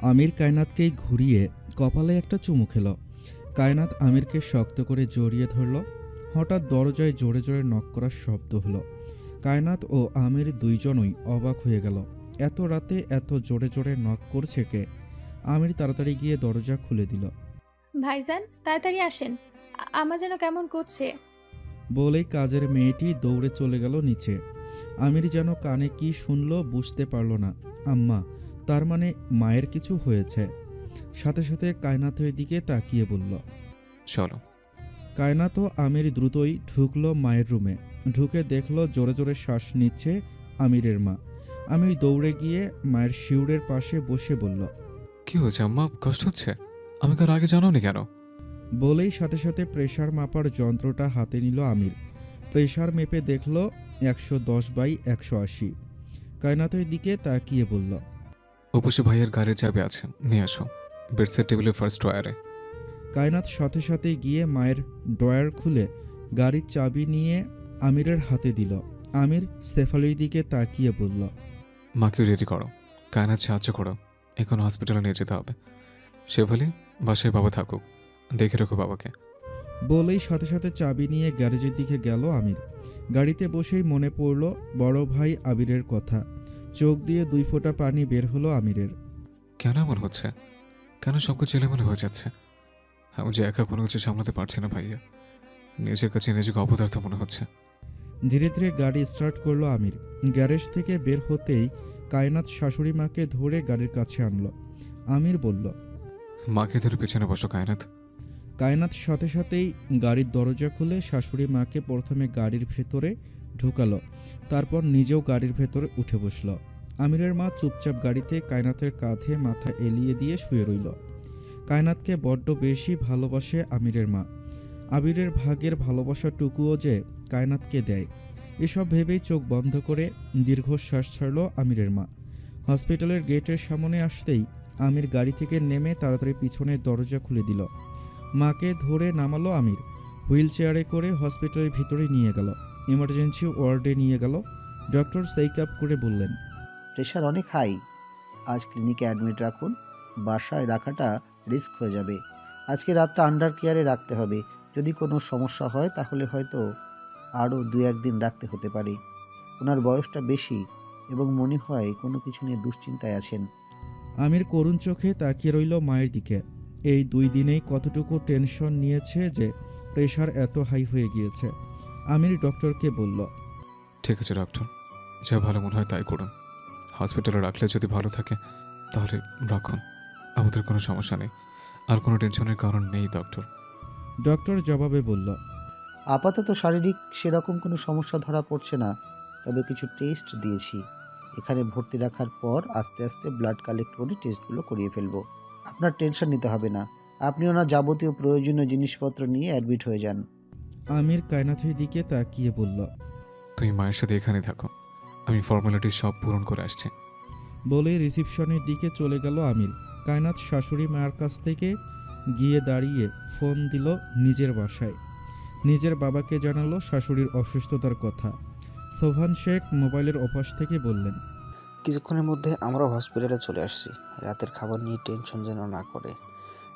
আমির কায়নাতকেই ঘুরিয়ে কপালে একটা চুমু খেল। কায়নাত আমিরকে শক্ত করে জড়িয়ে ধরল। হঠাৎ দরজায় জোরে জোরে নক করার শব্দ হলো। কায়নাত ও আমির দুইজনই অবাক হয়ে গেল। এত রাতে এত জোরে জোরে নক করছে কে? আমির তাড়াতাড়ি গিয়ে দরজা খুলে দিল। ভাইজান তাড়াতাড়ি আসেন, আমার যেন কেমন করছে। বলেই কাজের মেয়েটি দৌড়ে চলে গেল নিচে। আমির যেন কানে কি শুনল বুঝতে পারল না। আম্মা, তার মানে মায়ের কিছু হয়েছে। সাথে সাথে কায়নাতের দিকে তাকিয়ে বলল, চলো। কায়নাত ও আমির দ্রুতই ঢুকলো মায়ের রুমে। ঢুকে দেখলো জোরে জোরে শ্বাস নিচ্ছে আমিরের মা। আমির দৌড়ে গিয়ে মায়ের শিউরের পাশে বসে বলল, কি হয়েছে আম্মা, কষ্ট হচ্ছে? আমাকে আর আগে জানাওনি কেন? বলেই সাথে সাথে প্রেশার মাপার যন্ত্রটা হাতে নিল আমির। প্রেশার মেপে দেখল 110/180। কায়নাতের দিকে তাকিয়ে বলল, অবশ্যই ভাইয়ের গাড়ির চাবি আছে, নিয়ে আসো। বেডসের টেবিলের ফার্স্ট ড্রয়ারে। কায়নাত সাথে সাথে গিয়ে মায়ের ড্রয়ার খুলে গাড়ির চাবি নিয়ে আমিরের হাতে দিল। আমির সেফালির দিকে তাকিয়ে বলল, মাকে রেডি করো, কায়নাত সাহায্য করো, এখন হসপিটালে নিয়ে যেতে হবে। শেফালি, বাসায় বাবা থাকুক, দেখে রেখো বাবাকে। বলেই সাথে সাথে চাবি নিয়ে গ্যারেজের দিকে গেল আমির। গাড়িতে বসেই মনে পড়ল বড় ভাই আবিরের কথা। চোখ দিয়ে 2 ফোঁটা পানি বের হলো আমিরের। কেন এমন হচ্ছে? কেন সবকিছু এলোমেলো হয়ে যাচ্ছে? আমি যে একা কোনো কিছু সামলাতে পারছি না ভাইয়া। নিজের কাছে নিজেকে অপদার্থ মনে হচ্ছে। ধীরে ধীরে গাড়ি স্টার্ট করলো আমির। গ্যারেজ থেকে বের হতেই কায়নাত শাশুড়ি মাকে ধরে গাড়ির কাছে আনলো। আমির বলল, মাকে ধরে পেছনে বসো কায়নাত। কায়নাত সাথে সাথেই গাড়ির দরজা খুলে শাশুড়ি মাকে প্রথমে গাড়ির ভেতরে ঢুকালো, তারপর নিজেও গাড়ির ভেতরে উঠে বসল। আমিরের মা চুপচাপ গাড়িতে কায়নাতের কাঁধে মাথা এলিয়ে দিয়ে শুয়ে রইল। কায়নাতকে বড্ড বেশি ভালোবাসে আমিরের মা। আবিরের ভাগের ভালোবাসাটুকুও যে কায়নাতকে দেয়, এসব ভেবেই চোখ বন্ধ করে দীর্ঘশ্বাস ছাড়ল আমিরের মা। হসপিটালের গেটের সামনে আসতেই আমির গাড়ি থেকে নেমে তাড়াতাড়ি পিছনের দরজা খুলে দিল। মাকে ধরে নামালো আমির। হুইল চেয়ারে করে হসপিটালের ভিতরে নিয়ে গেল। ইমার্জেন্সি ওয়ার্ডে নিয়ে গেল। ডক্টর চেক আপ করে বললেন, প্রেশার অনেক হাই, আজ ক্লিনিকে অ্যাডমিট রাখুন, বাসায় রাখাটা রিস্ক হয়ে যাবে। আজকে রাতটা আন্ডার কেয়ারে রাখতে হবে। যদি কোনো সমস্যা হয় তাহলে হয়তো আরও 2-1 দিন রাখতে হতে পারে। ওনার বয়সটা বেশি এবং মনে হয় কোনো কিছু নিয়ে দুশ্চিন্তায় আছেন। আমির করুণ চোখে তাকিয়ে রইল মায়ের দিকে। এই 2 দিনেই কতটুকু টেনশন নিয়েছে যে প্রেশার এত হাই হয়ে গিয়েছে। আমির ডক্টরকে বলল, ঠিক আছে ডক্টর, যা ভালো মনে হয় তাই করুন। হসপিটালে রাখলে যদি ভালো থাকে তাহলে রাখুন, আমাদের কোনো সমস্যা নেই, আর কোনো টেনশনের কারণ নেই ডক্টর। ডক্টর জবাবে বলল, আপাতত শারীরিক সেরকম কোনো সমস্যা ধরা পড়ছে না, তবে কিছু টেস্ট দিয়েছি। এখানে ভর্তি রাখার পর আস্তে আস্তে ব্লাড কালেক্ট করে টেস্টগুলো করিয়ে ফেলবো। আপনার টেনশন নিতে হবে না, আপনি ওনার যাবতীয় প্রয়োজনীয় জিনিসপত্র নিয়ে অ্যাডমিট হয়ে যান। আমির কায়নাথের দিকে তাকিয়ে বলল, তুমি মায়ের সাথে এখানে থাকো, আমি ফর্মালিটি সব পূরণ করে আসছি। বলে রিসিপশনের দিকে চলে গেল আমির। কায়নাথ শাশুড়ি মায়ের কাছ থেকে গিয়ে দাঁড়িয়ে ফোন দিল নিজের বাসায়। নিজের বাবাকে জানালো শাশুড়ির অসুস্থতার কথা। সোভান শেখ মোবাইলের ওপাশ থেকে বললেন, কিছুক্ষণের মধ্যে আমরাও হসপিটালে চলে আসছি। রাতের খাবার নিয়ে টেনশন যেন না করে,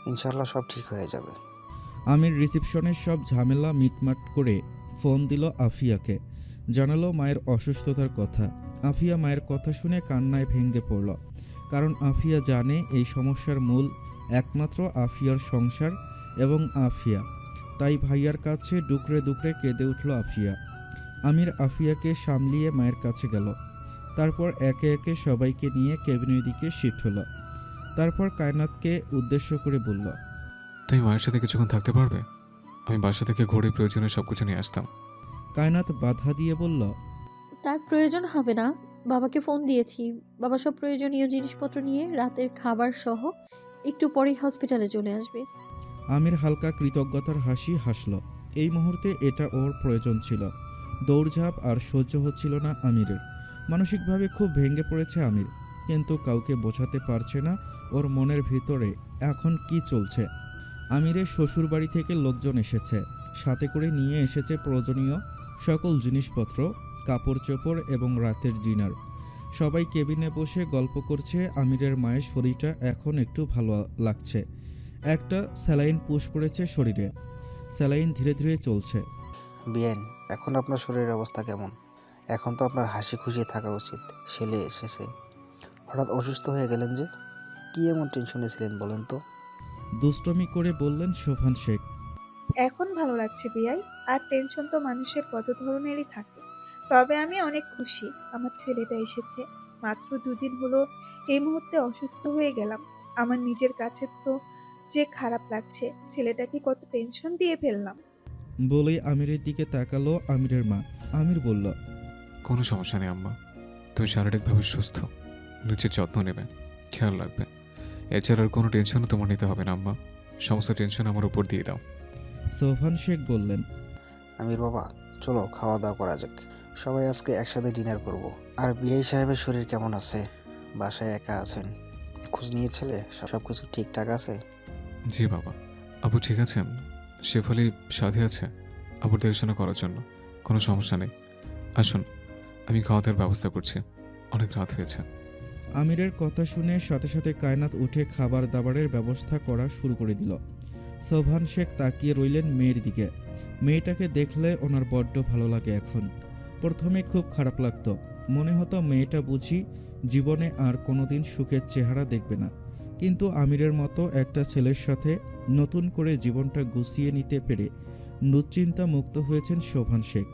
ইনশাল্লাহ সব ঠিক হয়ে যাবে। আমির রিসিপশনের সব ঝামেলা মিটমাট করে ফোন দিল আফিয়াকে, জানালো মায়ের অসুস্থতার কথা। আফিয়া মায়ের কথা শুনে কান্নায় ভেঙে পড়ল। কারণ আফিয়া জানে এই সমস্যার মূল একমাত্র আফিয়ার সংসার এবং আফিয়া। তাই ভাইয়ার কাছে ডুকরে ডুকরে কেঁদে উঠল আফিয়া। আমির আফিয়াকে সামলিয়ে মায়ের কাছে গেল। তারপর একে একে সবাইকে নিয়ে কেবিনের দিকে শিফট হলো। তারপর কায়নাতকে উদ্দেশ্য করে বলল, তুমি মায়ের সাথে কিছুক্ষণ থাকতে পারবে? আমি বাসা থেকে ঘুরে প্রয়োজনে সব কিছু নিয়ে আসতাম। কায়নাত বাধা দিয়ে বলল, তার প্রয়োজন হবে না, বাবাকে ফোন দিয়েছি। বাবা সব প্রয়োজনীয় জিনিসপত্র নিয়ে রাতের খাবার সহ একটু পরেই হসপিটালে চলে আসবে। আমির হালকা কৃতজ্ঞতার হাসি হাসল। এই মুহূর্তে এটা ওর প্রয়োজন ছিল। দৌড়ঝাঁপ আর সহ্য হচ্ছিল না আমিরের। মানসিকভাবে খুব ভেঙে পড়েছে আমির, কিন্তু কাউকে বোঝাতে পারছে না ওর মনের ভিতরে এখন কি চলছে। আমিরের শ্বশুর বাড়ি থেকে লোকজন এসেছে, সাথে করে নিয়ে এসেছে প্রয়োজনীয় সকল জিনিসপত্র। কাপড় চোপড় এবং রাতের ডিনার। সবাই কেবিনে বসে গল্প করছে। আমিরের মায়ের শরীরটা এখন একটু ভালো লাগছে। একটা স্যালাইন পুশ করেছে শরীরে। স্যালাইন ধীরে ধীরে চলছে। বিয়ান, এখন আপনার শরীরের অবস্থা কেমন? এখন তো আপনার হাসি খুশি থাকা উচিত। ছেলে এসেছে, হঠাৎ অসুস্থ হয়ে গেলেন যে? কি এমন টেনশনে ছিলেন বলেন তো? দুষ্টমি করে বললেন শোভান শেখ। এখন ভালো লাগছে বিয়াই। আর টেনশন তো মানুষের কত ধরনেরই থাকে। তবে আমি অনেক খুশি আমার ছেলেটা এসেছে। মাত্র 2 দিন হলো এই মুহূর্তে অসুস্থ হয়ে গেলাম। আমার নিজের কাছে তো যে খারাপ লাগছে, ছেলেটাকে কত টেনশন দিয়ে ফেললাম। বলেই আমিরের দিকে তাকালো আমিরের মা। আমির বলল, কোনো সমস্যা নেই আম্মা, তুমি শারীরিকভাবে সুস্থ, নিজের যত্ন নেবে, খেয়াল রাখবে। এছাড়া আর কোনো টেনশনও তোমার নিতে হবে না আম্মা, সমস্ত টেনশন আমার উপর দিয়ে দাও। সোভান শেখ বললেন, আমির বাবা, চলো খাওয়া দাওয়া করা যাক। সবাই আজকে একসাথে ডিনার করব। আর বিআই সাহেবের শরীর কেমন আছে? বাসায় একা আছেন, খোঁজ নিয়েছিলে? সব কিছু ঠিকঠাক আছে? জি বাবা, আবু ঠিক আছেন। শেফালি সাথে আছে আবুর দেখাশোনা করার জন্য, কোনো সমস্যা নেই। আসুন, আমি খাওয়া দাওয়ার ব্যবস্থা করছি, অনেক রাত হয়েছে। আমিরের কথা শুনে সাথে সাথে কায়নাত উঠে খাবার দাবারের ব্যবস্থা করা শুরু করে দিল। সোভান শেখ তাকিয়ে রইলেন মেয়ের দিকে। মেয়েটাকে দেখলে ওনার বড্ড ভালো লাগে এখন। প্রথমে খুব খারাপ লাগতো, মনে হতো মেয়েটা বুঝি জীবনে আর কোনোদিন সুখের চেহারা দেখবে না। কিন্তু আমিরের মতো একটা ছেলের সাথে নতুন করে জীবনটা গুছিয়ে নিতে পেরে দুশ্চিন্তা মুক্ত হয়েছেন শোভান শেখ।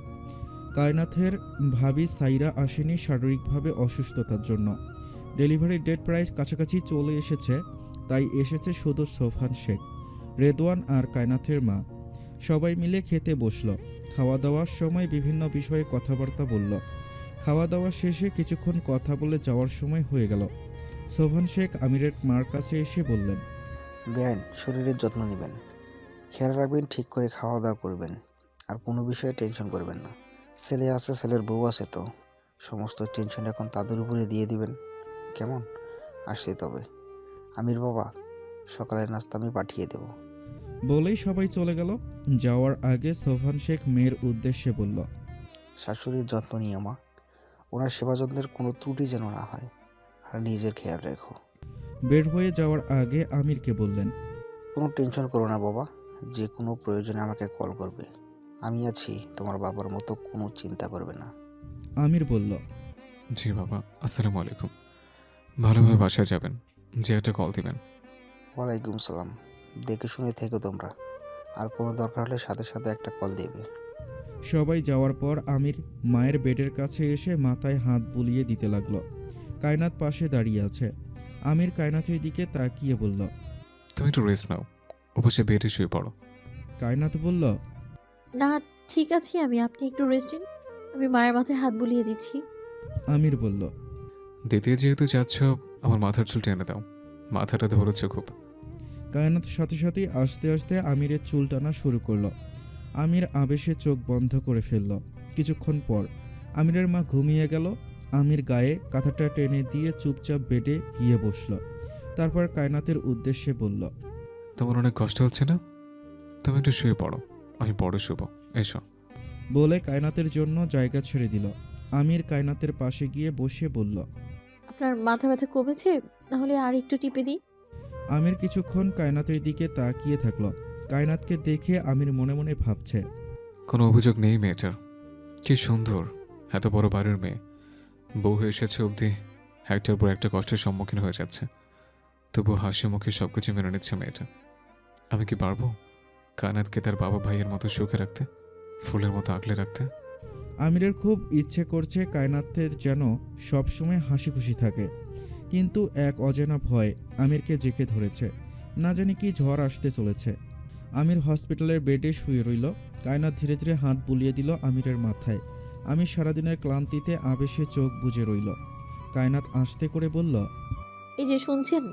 কায়নাথের ভাবি সাইরা আসেনি শারীরিকভাবে অসুস্থতার জন্য। ডেলিভারির ডেট প্রায় কাছাকাছি চলে এসেছে, তাই এসেছে শুধু সোভান শেখ, রেদওয়ান আর কায়নাথের মা। সবাই মিলে খেতে বসলো। খাওয়া দাওয়ার সময় বিভিন্ন বিষয়ে কথাবার্তা বলল। খাওয়া দাওয়া শেষে কিছুক্ষণ কথা বলে যাওয়ার সময় হয়ে গেল। সোভান শেখ আমিরের মার কাছে এসে বললেন, বিআইন, শরীরের যত্ন নেবেন, খেয়াল রাখবেন, ঠিক করে খাওয়া দাওয়া করবেন, আর কোনো বিষয়ে টেনশন করবেন না। ছেলে আছে, ছেলের বউ আছে, তো সমস্ত টেনশন এখন তাদের উপরে দিয়ে দিবেন, কেমন? আসছি তবে। আমির বাবা, সকালের নাস্তা আমি পাঠিয়ে দেব। বলেই সবাই চলে গেল। যাওয়ার আগে সোভান শেখ মেয়ের উদ্দেশ্যে বলল, শাশুড়ির যত্ন নিও মা, ওনার সেবা যত্নের কোনো ত্রুটি যেন না হয়, আর নিজের খেয়াল রেখো। বের হয়ে যাওয়ার আগে আমিরকে বললেন, কোনো টেনশন করো না বাবা, যে কোনো প্রয়োজনে আমাকে কল করবে, আমি আছি, তোমার বাবার মতো কোনো চিন্তা করবে না। আমির বলল, জি বাবা, আসসালামু আলাইকুম। ভালোভাবে বাসায় যাবেন, যে একটা কল দিবেন। ওয়ালাইকুম সালাম। দেখে শুনে থেকো তোমরা, আর কোনো দরকার হলে সাথে সাথে একটা কল দেবে। সবাই যাওয়ার পর আমির মায়ের বেডের কাছে এসে মাথায় হাত বুলিয়ে দিতে লাগলো। কায়নাত পাশে দাঁড়িয়ে আছে। আমির কায়নাতের দিকে তাকিয়ে বলল, তুমি একটু রেস্ট নাও, অবশ্যই বেডে শুয়ে পড়ো। কায়নাত বলল, না, ঠিক আছে আমি, আপনি একটু রেস্ট নিন, আমি মায়ের মাথায় হাত বুলিয়ে দিচ্ছি। আমির বলল, দ্বিতীয় যেহেতু যাচ্ছ, আমার মাথার চুল টেনে দাও, মাথাটা ধরেছে খুব। কায়নাত সাথে সাথেই আস্তে আস্তে আমিরের চুল টানা শুরু করলো। আমির আবেশে চোখ বন্ধ করে ফেলল। কিছুক্ষণ পর আমিরের মা ঘুমিয়ে গেল। আমির গায়ে কাঁথাটা টেনে দিয়ে চুপচাপ বেডে গিয়ে বসল। তারপর কায়নাতের উদ্দেশ্যে বলল, তোমার অনেক কষ্ট হচ্ছে না? তুমি একটু শুয়ে পড়ো, আমি পরে শুবো, এসো। বলে কায়নাতের জন্য জায়গা ছেড়ে দিল। আমির কায়নাতের পাশে গিয়ে বসে বলল, আপনার মাথা ব্যথা কমেছে? তাহলে আর একটু টিপে দিই। আমির কিছুক্ষণ কায়নাতের দিকে তাকিয়ে থাকলো। কায়নাতকে দেখে আমির মনে মনে ভাবছে, কোনো অভিযোগ নেই মেয়েটার, কি সুন্দর, এত বড় বাড়ির মেয়ে, বউ হয়ে এসেছে অবধি একটার পর একটা কষ্টের সম্মুখীন হয়ে যাচ্ছে, তবু হাসি মুখে সব কিছু মেনে নিচ্ছে মেয়েটা। আমি কি পারবো কায়নাতকে তার বাবা ভাইয়ের মতো সুখে রাখতে, ফুলের মতো আগলে রাখতে? আমিরের খুব ইচ্ছে করছে কায়নাতের যেন সবসময় হাসি খুশি থাকে, কিন্তু এক অজানা ভয় আমিরকে জেঁকে ধরেছে। না জানি কি ঝড় আসতে চলেছে। আমির হসপিটালের বেডে শুয়ে রইল। কায়নাত ধীরে ধীরে হাত বুলিয়ে দিল আমিরের মাথায়। আমির সারাদিনের ক্লান্তিতে আবেশে চোখ বুজে রইল। কায়নাত আস্তে করে বলল, এই যে শুনছেন,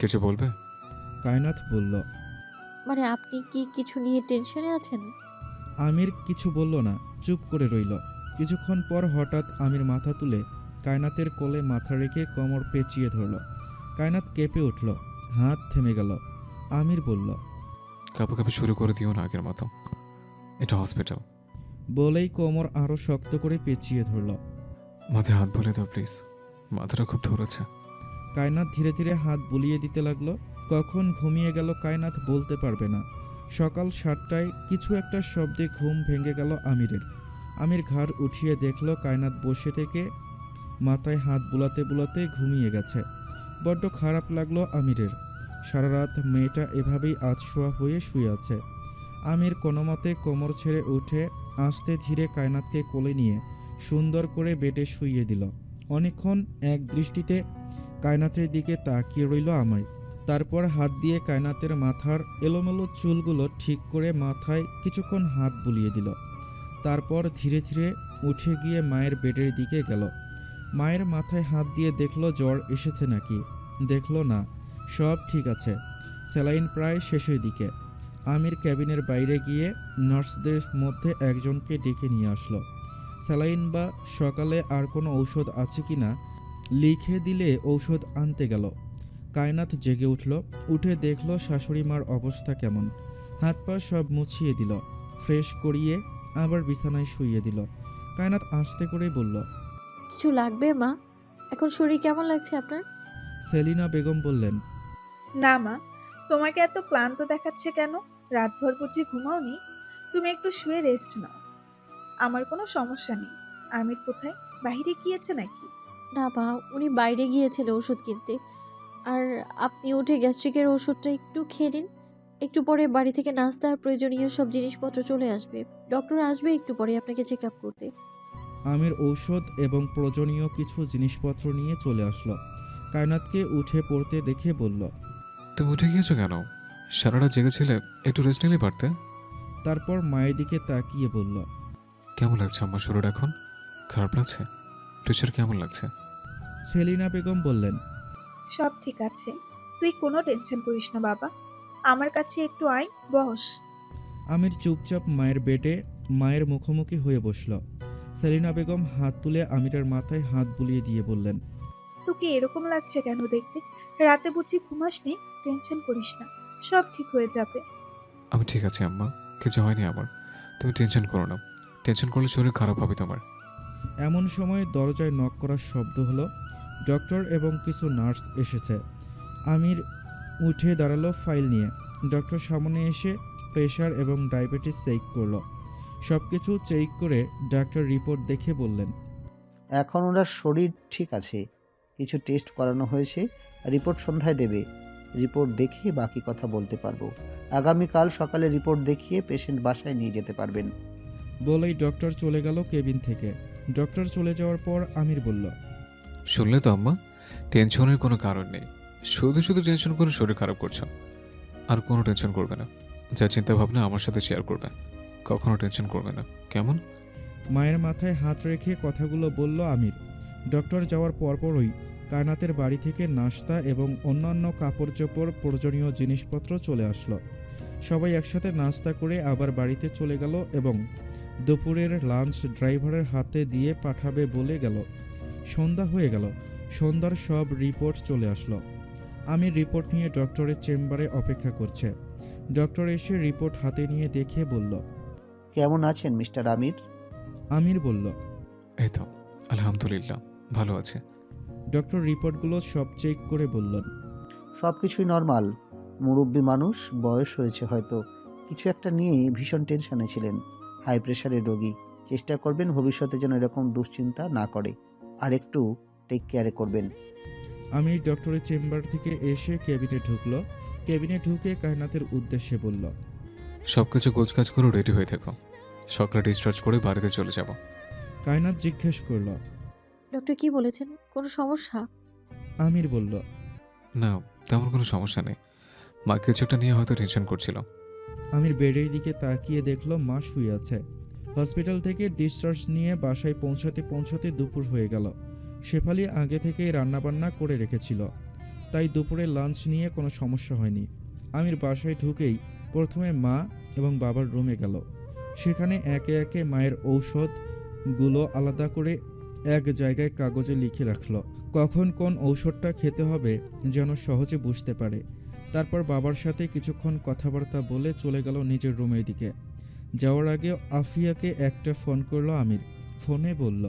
কিছু বলবে? কায়নাত বলল, মানে আপনি কি কিছু নিয়ে টেনশনে আছেন? আমির কিছু বলল না, চুপ করে রইল। কিছুক্ষণ পর হঠাৎ আমির মাথা তুলে কায়নাতের কোলে মাথা রেখে কোমর পেঁচিয়ে ধরল। কায়নাত কেঁপে উঠল, হাত থেমে গেল। আমির বলল, কাঁপাকাঁপি শুরু করে দিও না আগের মতো, এটা হসপিটাল। বলেই কোমর আরও শক্ত করে পেঁচিয়ে ধরল। মাথায় হাত বলে দাও প্লিজ, মাথাটা খুব ধরেছে। কায়নাত ধীরে ধীরে হাত বুলিয়ে দিতে লাগলো। কখন ঘুমিয়ে গেল কায়নাত বলতে পারবে না। সকাল 7টায় কিছু একটা শব্দে ঘুম ভেঙে গেল আমিরের। আমির ঘাড় উঠিয়ে দেখল কায়নাত বসে থেকে মাথায় হাত বুলাতে বুলাতে ঘুমিয়ে গেছে। বড্ড খারাপ লাগলো আমিরের। সারা রাত মেয়েটা এভাবেই আধশোয়া হয়ে শুয়ে আছে। আমির কোনোমতে কোমর ছেড়ে উঠে আস্তে ধীরে কায়নাতকে কোলে নিয়ে সুন্দর করে বেডে শুইয়ে দিল। অনেকক্ষণ এক দৃষ্টিতে কায়নাতের দিকে তাকিয়ে রইল আমির। তারপর হাত দিয়ে কায়নাতের মাথার এলোমেলো চুলগুলো ঠিক করে মাথায় কিছুক্ষণ হাত বুলিয়ে দিল। তারপর ধীরে ধীরে উঠে গিয়ে মায়ের বেডের দিকে গেল। মায়ের মাথায় হাত দিয়ে দেখল জ্বর এসেছে নাকি। দেখল না, সব ঠিক আছে। স্যালাইন প্রায় শেষের দিকে। আমির ক্যাবিনের বাইরে গিয়ে নার্সদের মধ্যে একজনকে ডেকে নিয়ে আসলো। স্যালাইন বা সকালে আর কোনো ঔষধ আছে কি না লিখে দিলে ঔষধ আনতে গেল। কায়নাত জেগে উঠল। উঠে দেখল শাশুড়ি মার অবস্থা কেমন। হাত পা সব মুছিয়ে দিল, ফ্রেশ করিয়ে আবার বিছানায় শুইয়ে দিল। কায়নাত আস্তে করে বলল, কিছু লাগবে মা? এখন শরীর কেমন লাগছে আপনার? সেলিনা বেগম বললেন, না মা, তোমাকে এত ক্লান্ত দেখাচ্ছে কেন? রাতভর বুঝি ঘুমাওনি? তুমি একটু শুয়ে রেস্ট নাও। আমার কোনো সমস্যা নেই। আমির কোথায়? বাইরে গিয়েছে নাকি? না মা, উনি বাইরে গিয়েছিল ওষুধ কিনতে। আর আপনি উঠে গ্যাস্ট্রিকের ওষুধটা একটু খেয়ে নিন। একটু পরে বাড়ি থেকে নাস্তা আর প্রয়োজনীয় সব জিনিসপত্র চলে আসবে। ডক্টর আসবে একটু পরে আপনাকে চেক আপ করতে। আমির ঔষধ এবং প্রয়োজনীয় কিছু জিনিসপত্র নিয়ে চলে আসলো। কায়নাতকে উঠে পড়তে দেখে বলল, তুমি উঠে গিয়েছো কেন? সারা রাত জেগেছিলে, একটু রেস্ট নিলে পারতে। তারপর মায়ের দিকে তাকিয়ে বলল, কেমন লাগছে আমার শরীর এখন? খারাপ লাগছে? প্রেশার কেমন লাগছে? সেলিনা বেগম বললেন, সব ঠিক আছে। তুই কোনো টেনশন করিস না বাবা। আমার কাছে একটু আয়, বস। আমির চুপচাপ মায়ের বেডে মায়ের মুখোমুখি হয়ে বসল। সেলিনা বেগম হাত তুলে আমিরের মাথায় হাত বুলিয়ে দিয়ে বললেন, তোকে এরকম লাগছে কেন দেখতে? রাতে বুঝি ঘুমাসনি? টেনশন করিস না, সব ঠিক হয়ে যাবে। আমি ঠিক আছি আম্মা, কিছু হয়নি আমার। তুমি টেনশন করো না, টেনশন করলে শরীর খারাপ হবে তোমার। এমন সময় দরজায় নক করার শব্দ হলো। ডক্টর এবং কিছু নার্স এসেছে। আমির উঠে দাঁড়ালো ফাইল নিয়ে। ডক্টর সামনে এসে প্রেশার এবং ডায়াবেটিস চেক করলো। সব কিছু চেক করে ডাক্তার রিপোর্ট দেখে বললেন, এখন ওনার শরীর ঠিক আছে। কিছু টেস্ট করানো হয়েছে, রিপোর্ট সন্ধ্যায় দেবে। রিপোর্ট দেখে বাকি কথা বলতে পারবো। আগামীকাল সকালে রিপোর্ট দেখিয়ে পেশেন্ট বাসায় নিয়ে যেতে পারবেন। বলেই ডক্টর চলে গেল কেবিন থেকে। ডক্টর চলে যাওয়ার পর আমির বলল, শুনলে তো আম্মা, টেনশনের কোনো কারণ নেই। শুধু শুধু টেনশন করে শরীর খারাপ করছো। আর কোনো টেনশন করবে না। যা চিন্তা ভাবনা আমার সাথে শেয়ার করবে। কখনো টেনশন করবে না, কেমন? মায়ের মাথায় হাত রেখে কথাগুলো বলল আমির। ডক্টর যাওয়ার পরপরই কায়নাতের বাড়ি থেকে নাস্তা এবং অন্যান্য কাপড় চোপড় প্রয়োজনীয় জিনিসপত্র চলে আসলো। সবাই একসাথে নাস্তা করে আবার বাড়িতে চলে গেল এবং দুপুরের লাঞ্চ ড্রাইভারের হাতে দিয়ে পাঠাবে বলে গেল। সন্ধ্যা হয়ে গেল। সন্ধ্যার সব রিপোর্ট চলে আসলো। আমির রিপোর্ট নিয়ে ডক্টরের চেম্বারে অপেক্ষা করছে। ডক্টর এসে রিপোর্ট হাতে নিয়ে দেখে বলল, কেমন আছেন মিস্টার আমির? আমির বলল, এই তো আলহামদুলিল্লাহ, ভালো আছে। ডক্টর রিপোর্টগুলো সব চেক করে বললেন, সব কিছুই নর্মাল। মুরব্বী মানুষ, বয়স হয়েছে হয়তো। কিছু একটা নিয়ে ভীষণ টেনশনে ছিলেন। হাই প্রেশারের রোগী। চেষ্টা করবেন ভবিষ্যতে যেন এরকম দুশ্চিন্তা না করে। আর একটু টেক কেয়ারে করবেন। আমি ডক্টরের চেম্বার থেকে এসে কেবিনে ঢুকলো। কেবিনে ঢুকে কায়নাতের উদ্দেশ্যে বলল, সব কিছু গোছগাছ করে রেডি হয়ে থেকো। সকালে ডিসচার্জ করে বাড়িতে চলে যাব। কায়নাত জিজ্ঞেস করল, ডক্টর কি বলেছেন? কোনো সমস্যা? আমির বলল, না, তেমন কোনো সমস্যা নেই। মা কিছু একটা নিয়ে হয়তো টেনশন করছিল। আমির বেডের দিকে তাকিয়ে দেখলো মা শুয়ে আছে। হসপিটাল থেকে ডিসচার্জ নিয়ে বাসায় পৌঁছাতে পৌঁছাতে দুপুর হয়ে গেল। শেফালি আগে থেকেই রান্নাবান্না করে রেখেছিল, তাই দুপুরে লাঞ্চ নিয়ে কোনো সমস্যা হয়নি। আমির বাসায় ঢুকেই প্রথমে মা এবং বাবার রুমে গেল। সেখানে একে একে মায়ের ঔষধগুলো আলাদা করে এক জায়গায় কাগজে লিখে রাখল। কখন কোন ঔষধটা খেতে হবে যেন সহজে বুঝতে পারে। তারপর বাবার সাথে কিছুক্ষণ কথাবার্তা বলে চলে গেল নিজের রুমের দিকে। যাওয়ার আগে আফিয়াকে একটা ফোন করলো আমির। ফোনে বলল,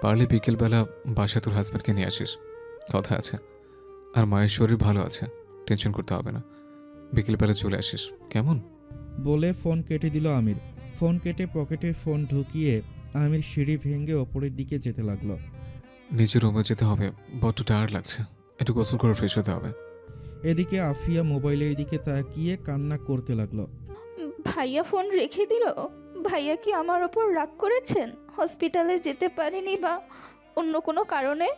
পারলে বিকেলবেলা বাসায় তোর হাজব্যান্ডকে নিয়ে আসিস, কথা আছে। আর মায়ের শরীর ভালো আছে, টেনশন করতে হবে না। বিকেলবেলা চলে আসিস কেমন? বলে ফোন কেটে দিল আমির। ফোন কেটে পকেটে ফোন ঢুকিয়ে আমির সিঁড়ি ভেঙে ওপরের দিকে যেতে লাগলো। নিজের রুমে যেতে হবে, বড্ড টায়ার্ড লাগছে, একটু গোসল করে ফ্রেশ হতে হবে। এদিকে আফিয়া মোবাইলের দিকে তাকিয়ে কান্না করতে লাগলো। ভাইয়া ফোন রেখে দিল। ভাইয়া কি আমার ওপর রাগ করেছেন? হসপিটালে যেতে পারেনি বা অন্য কোনো কারণে?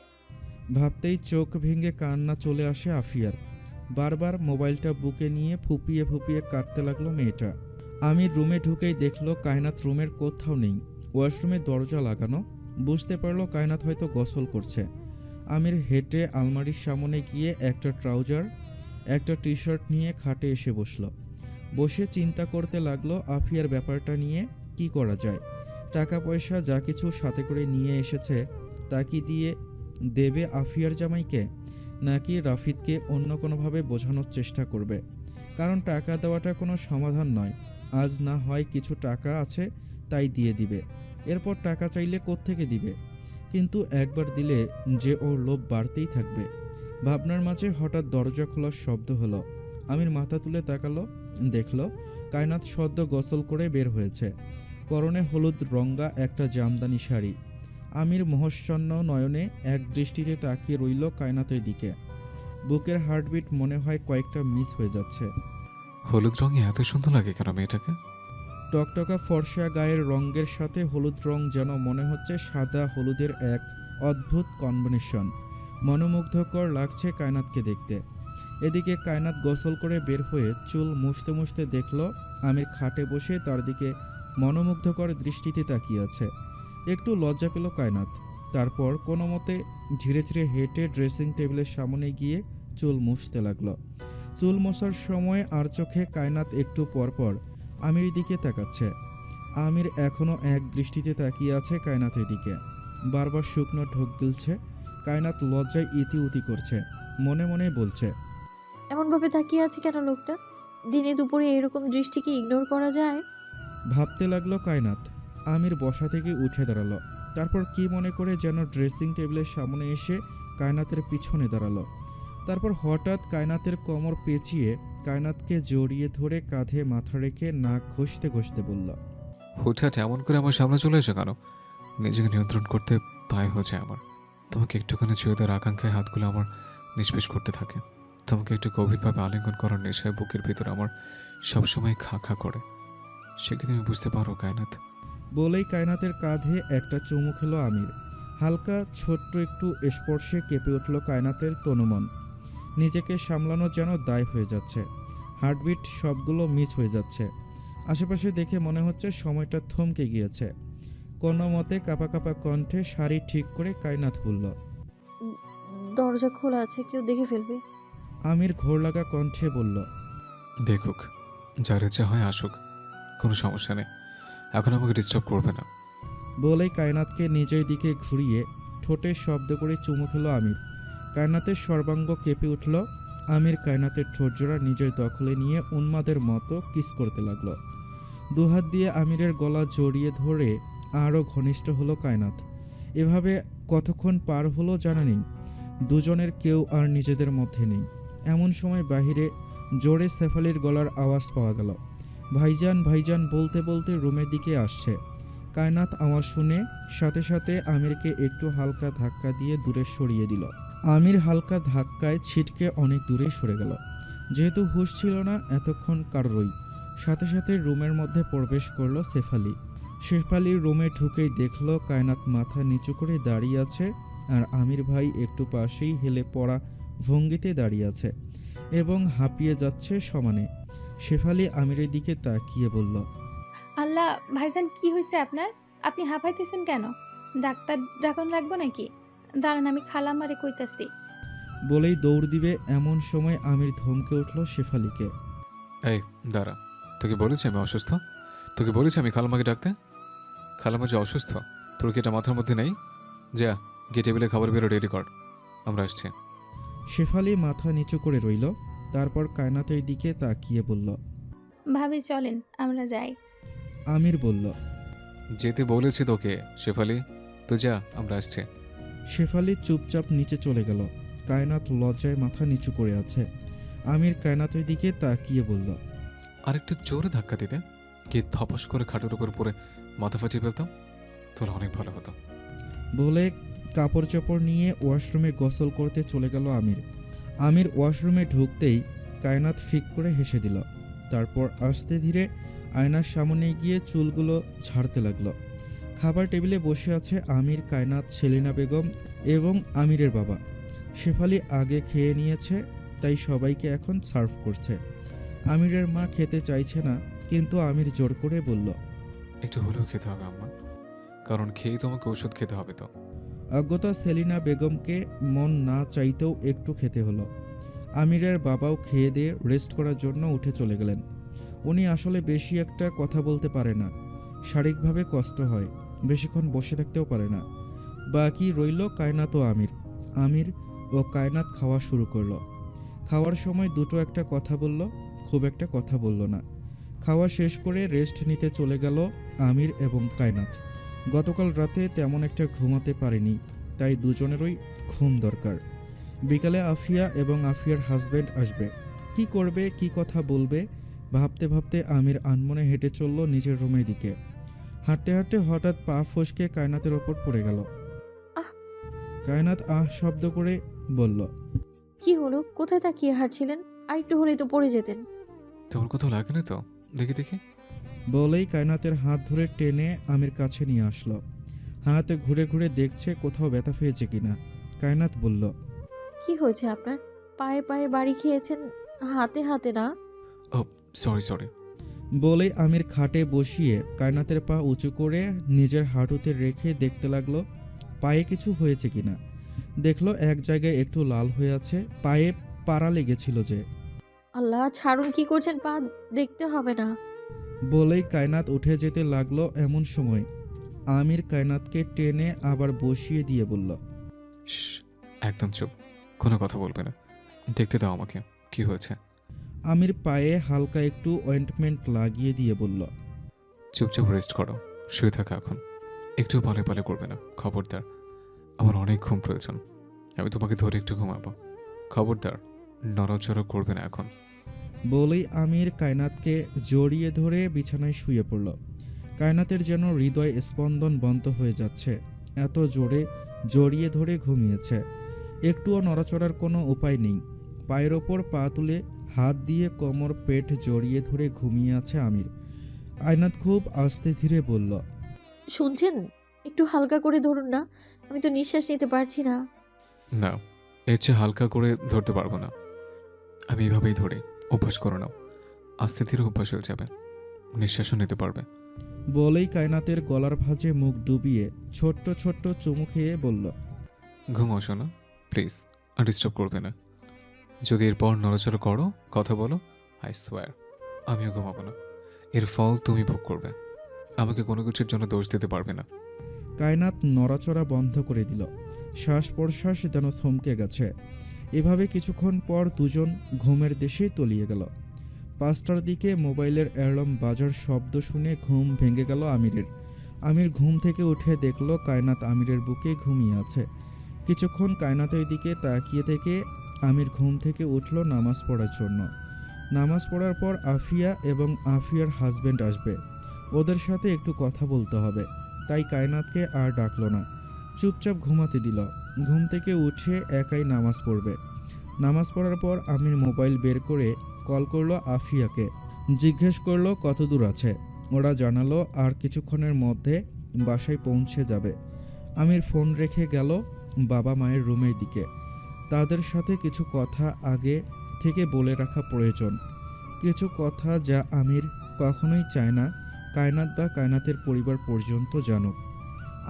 ভাবতেই চোখ ভেঙে কান্না চলে আসে আফিয়ার। বারবার মোবাইলটা বুকে নিয়ে ফুপিয়ে ফুপিয়ে কাঁদতে লাগলো মেয়েটা। আমি রুমে ঢুকেই দেখলো কায়নাত রুমের কোথাও নেই। ওয়াশরুমে দরজা লাগানো। বুঝতে পারলো কায়নাত হয়তো গোসল করছে। আমির হেঁটে আলমারির সামনে গিয়ে একটা ট্রাউজার একটা টি শার্ট নিয়ে খাটে এসে বসলো। বসে চিন্তা করতে লাগলো আফিয়ার ব্যাপারটা নিয়ে কি করা যায়। টাকা পয়সা যা কিছু সাথে করে নিয়ে এসেছে তা কি দিয়ে দেবে আফিয়ার জামাইকে, নাকি রাফিদকে অন্য কোনোভাবে বোঝানোর চেষ্টা করবে? কারণ টাকা দেওয়াটা কোনো সমাধান নয়। আজ না হয় কিছু টাকা আছে তাই দিয়ে দিবে, এরপর টাকা চাইলে কোত্থেকে দিবে? কিন্তু একবার দিলে যে ওর লোভ বাড়তেই থাকবে। ভাবনার মাঝে হঠাৎ দরজা খোলার শব্দ হলো। আমির মাথা তুলে তাকালো, দেখলো কায়নাত সদ্য গোসল করে বের হয়েছে। পরনে হলুদ রঙা একটা জামদানি শাড়ি। আমির মোহশ্চন্ন নয়নে এক দৃষ্টিতে তাকিয়ে রইল কায়নাতের দিকে। বুকের হার্টবিট মনে হয় কয়েকটা মিস হয়ে যাচ্ছে। হলুদ রঙে এত সুন্দর লাগে কেন মেয়েটাকে? টকটকা ফর্সা গায়ের রঙের সাথে হলুদ রং যেন মনে হচ্ছে সাদা হলুদের এক অদ্ভুত কম্বিনেশন। মনোমুগ্ধকর লাগছে কায়নাতকে দেখতে। এদিকে কায়নাত গোসল করে বের হয়ে চুল মুছতে মুছতে দেখল আমির খাটে বসে তার দিকে মনোমুগ্ধকর দৃষ্টিতে তাকিয়ে আছে। একটু লজ্জা পেল কায়নাত। তারপর কোনো মতে ধীরে ধীরে হেঁটে ড্রেসিং টেবিলের সামনে গিয়ে চুল মুছতে লাগলো। চুল মোছার সময় আর চোখে কায়নাত একটু পরপর আমির দিকে তাকাচ্ছে। আমির এখনও এক দৃষ্টিতে তাকিয়ে আছে কায়নাতের দিকে। বারবার শুকনো ঢোক গিলছে। কায়নাত লজ্জায় ইতি উতি করছে, মনে মনে বলছে, এমনভাবে তাকিয়ে আছে কেন লোকটা? দিনে দুপুরে এরকম দৃষ্টি কি ইগনোর করা যায়? ভাবতে লাগলো কায়নাত। আমির বসা থেকে উঠে দাঁড়ালো। তারপর কি মনে করে যেন ড্রেসিং টেবিলের সামনে এসে কায়নাতের পিছনে দাঁড়ালো। তারপর হঠাৎ কায়নাতের কোমর পেঁচিয়ে কায়নাতকে জড়িয়ে ধরে কাঁধে মাথা রেখে নাক ঘষতে ঘষতে বলল, হুটহাট এমন করে আমার সামনে চলে এসে কেন? নিজেকে নিয়ন্ত্রণ করতে তাই হচ্ছে আমার। তোমাকে একটুখানি ছুঁয়ে দেওয়ার আকাঙ্ক্ষায় হাতগুলো আমার নিষ্পেষ করতে থাকে। তোমাকে একটু গভীরভাবে আলিঙ্গন করার নেশায় বুকের ভিতর আমার সবসময় খা খা করে। সে কি তুমি বুঝতে পারো কায়নাত? বলেই কায়নাতের কাঁধে একটা চুমু খেলো আমির। হালকা ছোট্ট একটু স্পর্শে কেঁপে উঠল কায়নাতের তনুমন। নিজেকে সামলানো যেন দায় হয়ে যাচ্ছে। হার্টবিট সবগুলো মিস হয়ে যাচ্ছে। আশেপাশে দেখে মনে হচ্ছে সময়টা থমকে গিয়েছে। কোনো মতে কাঁপা কাঁপা কণ্ঠে শাড়ি ঠিক করে কায়নাত বলল, দরজা খোলা আছে, কেউ দেখে ফেলবে। আমির ঘোর লাগা কণ্ঠে বলল, দেখুক, যার ইচ্ছা হয় আসুক, কোনো সমস্যা নেই, এখন আমাকে ডিস্টার্ব করবে না। বলেই কায়নাতকে নিজের দিকে ঘুরিয়ে ঠোঁটে শব্দ করে চুমু খেলো আমির। কায়নাতের সর্বাঙ্গ কেঁপে উঠল। আমির কায়নাতের ঠোঁটজোড়া নিজের দখলে নিয়ে উন্মাদের মতো কিস করতে লাগলো। দুহাত দিয়ে আমিরের গলা জড়িয়ে ধরে আরও ঘনিষ্ঠ হলো কায়নাত। এভাবে কতক্ষণ পার হলো জানা নেই। দুজনের কেউ আর নিজেদের মধ্যে নেই। এমন সময় বাহিরে জোরে শেফালির গলার আওয়াজ পাওয়া গেল। ভাইজান ভাইজান বলতে বলতে রুমের দিকে আসছে। কায়নাত আওয়াজ শুনে সাথে সাথে আমিরকে একটু হালকা ধাক্কা দিয়ে দূরে সরিয়ে দিল। আমির হালকা ধাক্কায় ছিটকে অনেক দূরে সরে গেল। যেহেতু হুঁশ ছিল না এতক্ষণ কারোরই। সাথে সাথে রুমের মধ্যে প্রবেশ করলো শেফালি। শেফালির রুমে ঢুকেই দেখলো কায়নাত মাথা নিচু করে দাঁড়িয়ে আছে আর আমির ভাই একটু পাশেই হেলে পড়া ভঙ্গিতে দাঁড়িয়ে আছে এবং হাঁপিয়ে যাচ্ছে সমানে। শেফালি আমিরের দিকে তাকিয়ে বলল, আল্লাহ ভাইজান, কি হয়েছে আপনার? আপনি হাঁপাইতেছেন কেন? ডাক্তার ডাকন লাগবো নাকি? দাঁড়ান, আমি খালামারে কইতাছি। বলেই দৌড় দিবে এমন সময় আমির ধমকে উঠল শেফালিকে। এই দাঁড়া, তোকে বলেছি আমি অসুস্থ? তোকে বলেছি আমি খালামাকে ডাকতে? খালামা যে অসুস্থ তোর কি এটা মাথার মধ্যে নেই? যা গিয়ে টেবিলে খাবার বেরো রেডি কর, আমরা আসছি। শেফালি মাথা নিচু করে রইল। তারপর কায়নাতের দিকে তাকিয়ে বলল, ভাবি চলেন আমরা যাই। আমির বলল। যেতে বলেছি তোকে শেফালি, তো যা, আমরা আসছি। শেফালি চুপচাপ নিচে চলে গেল। কায়নাত লজ্জায় মাথা নিচু করে আছে। আমির কায়নাতের দিকে তাকিয়ে বলল, আরেকটু জোরে ধাক্কা দিতে, কি থপাস করে খাটের উপর পরে মাথা ফাটিয়ে ফেলতাম, তাহলে অনেক ভালো হতো। বলে কাপড় চোপড় নিয়ে ওয়াশরুমে গোসল করতে চলে গেল আমির। আমির ওয়াশরুমে ঢুকতেই কায়নাত ফিক করে হেসে দিল। তারপর আস্তে ধীরে আয়নার সামনে গিয়ে চুলগুলো ঝাড়তে লাগলো। খাবার টেবিলে বসে আছে আমির, কায়নাত, সেলিনা বেগম এবং আমিরের বাবা। শেফালি আগে খেয়ে নিয়েছে, তাই সবাইকে এখন সার্ভ করছে। আমিরের মা খেতে চাইছে না, কিন্তু আমির জোর করে বলল, একটু হলেও খেতে হবে আম্মা, কারণ খেয়েই তোমাকে ওষুধ খেতে হবে তো। অজ্ঞতা সেলিনা বেগমকে মন না চাইতেও একটু খেতে হলো। আমিরের বাবাও খেয়ে দিয়ে রেস্ট করার জন্য উঠে চলে গেলেন। উনি আসলে বেশি একটা কথা বলতে পারে না, শারীরিকভাবে কষ্ট হয়, বেশিক্ষণ বসে থাকতেও পারে না। বাকি রইল কায়নাত ও আমির। আমির ও কায়নাত খাওয়া শুরু করলো। খাওয়ার সময় দুটো একটা কথা বলল, খুব একটা কথা বলল না। খাওয়া শেষ করে রেস্ট নিতে চলে গেল আমির এবং কায়নাত। গতকাল রাতে তেমন একটা ঘুমাতে পারেনি, তাই দুজনেরই ঘুম দরকার। বিকালে আফিয়া এবং আফিয়ার হাজব্যান্ড আসবে। কি করবে, কি কথা বলবে ভাবতে ভাবতে আমির আনমনে হেঁটে চলল নিজের রুমের দিকে। হাঁটতে হাঁটতে হঠাৎ পা ফসকে কায়নাতের ওপর পড়ে গেল। আহ! কায়নাত আহ শব্দ করে বলল, কি হলো? কোথায় তাকিয়ে হাঁটছিলেন? আর একটু হলেই তো পড়ে যেতেন। তোর কোথাও লাগেনি তো? দেখি দেখি। বলেই কায়নাতের হাত ধরে টেনে আমির কাছে নিয়ে আসলো। হাতে ঘুরে ঘুরে দেখছে কোথাও ব্যথা পেয়েছে কিনা। কায়নাত বলল, কি হয়েছে আপনার? পায়ে পায়ে বাড়ি খেয়েছেন, হাতে হাতে না। ও সরি সরি। বলেই আমির খাটে বসিয়ে কায়নাতের পা উঁচু করে নিজের হাঁটুতে রেখে দেখতে লাগলো পায়ে কিছু হয়েছে কিনা। দেখলো এক জায়গায় একটু লাল হয়ে আছে, পায়ে পাড়া লেগেছিল যে। আল্লাহ, ছাড়ুন, কি করছেন? পা দেখতে হবে না। বলেই কায়নাত উঠে যেতে লাগলো। এমন সময় আমির কায়নাতকে টেনে আবার বসিয়ে দিয়ে বলল, শশ, একদম চুপ, কোনো কথা বলবে না, দেখতে দাও আমাকে, কি হয়েছে। আমির পায়ে হালকা একটু অয়েন্টমেন্ট লাগিয়ে দিয়ে বলল, চুপচাপ রেস্ট করো, শুয়ে থাকা এখন, একটু পালে পালে করবে না, খবরদার। আমার অনেক ঘুম প্রয়োজন, আমি তোমাকে ধরে একটু ঘুমাবো, খবরদার নড়াচড়া করবে না এখন। বলেই আমির কায়নাতকে জড়িয়ে ধরে বিছানায় শুয়ে পড়ল। কায়নাতের যেন হৃদয় স্পন্দন বন্ধ হয়ে যাচ্ছে, এত জোরে জড়িয়ে ধরে ঘুমিয়েছে। একটুও নড়াচড়ার কোনো উপায় নেই। পায়ের ওপর পা তুলে হাত দিয়ে কোমর পেট জড়িয়ে ধরে ঘুমিয়ে আছে আমির। কায়নাত খুব আস্তে ধীরে বলল, শুনছেন? একটু হালকা করে ধরুন না, আমি তো নিঃশ্বাস নিতে পারছি না। না, এর চেয়ে হালকা করে ধরতে পারবো না, আমি এভাবেই ধরি, অভ্যাস করো নাও, আস্তে ধীরে অভ্যাস হয়ে যাবে, নিঃশ্বাসও নিতে পারবে। বলেই কায়নাতের গলার ভাঁজে মুখ ডুবিয়ে ছোট্ট ছোট্ট চুমু খেয়ে বলল, ঘুমাও শোনা, প্লিজ, আর ডিস্টার্ব করবে না। যদি এরপর নড়াচড়া করো, কথা বলো, আই সোয়ার আমিও ঘুমাবো না। এর ফল তুমি ভোগ করবে, আমাকে কোনো কিছুর জন্য দোষ দিতে পারবে না। কায়নাত নড়াচড়া বন্ধ করে দিল। শ্বাস প্রশ্বাস যেন থমকে গেছে। এভাবে কিছুক্ষণ পর দুজন ঘুমের দেশে তলিয়ে গেল। 5টার দিকে মোবাইলের অ্যালার্ম বাজার শব্দ শুনে ঘুম ভেঙে গেল আমিরের। আমির ঘুম থেকে উঠে দেখল কায়নাত আমিরের বুকে ঘুমিয়ে আছে। কিছুক্ষণ কায়নাতের দিকে তাকিয়ে থেকে আমির ঘুম থেকে উঠল নামাজ পড়ার জন্য। নামাজ পড়ার পর আফিয়া এবং আফিয়ার হাজবেন্ড আসবে, ওদের সাথে একটু কথা বলতে হবে, তাই কায়নাতকে আর ডাকলো না, চুপচাপ ঘুমাতে দিল। ঘুম থেকে উঠে একাই নামাজ পড়বে। নামাজ পড়ার পর আমির মোবাইল বের করে কল করলো আফিয়াকে, জিজ্ঞেস করলো কত দূর আছে। ওরা জানালো আর কিছুক্ষণের মধ্যে বাসায় পৌঁছে যাবে। আমির ফোন রেখে গেল বাবা মায়ের রুমের দিকে। তাদের সাথে কিছু কথা আগে থেকে বলে রাখা প্রয়োজন, কিছু কথা যা আমির কখনোই চায় না কায়নাত বা কায়নাতের পরিবার পর্যন্ত জানুক।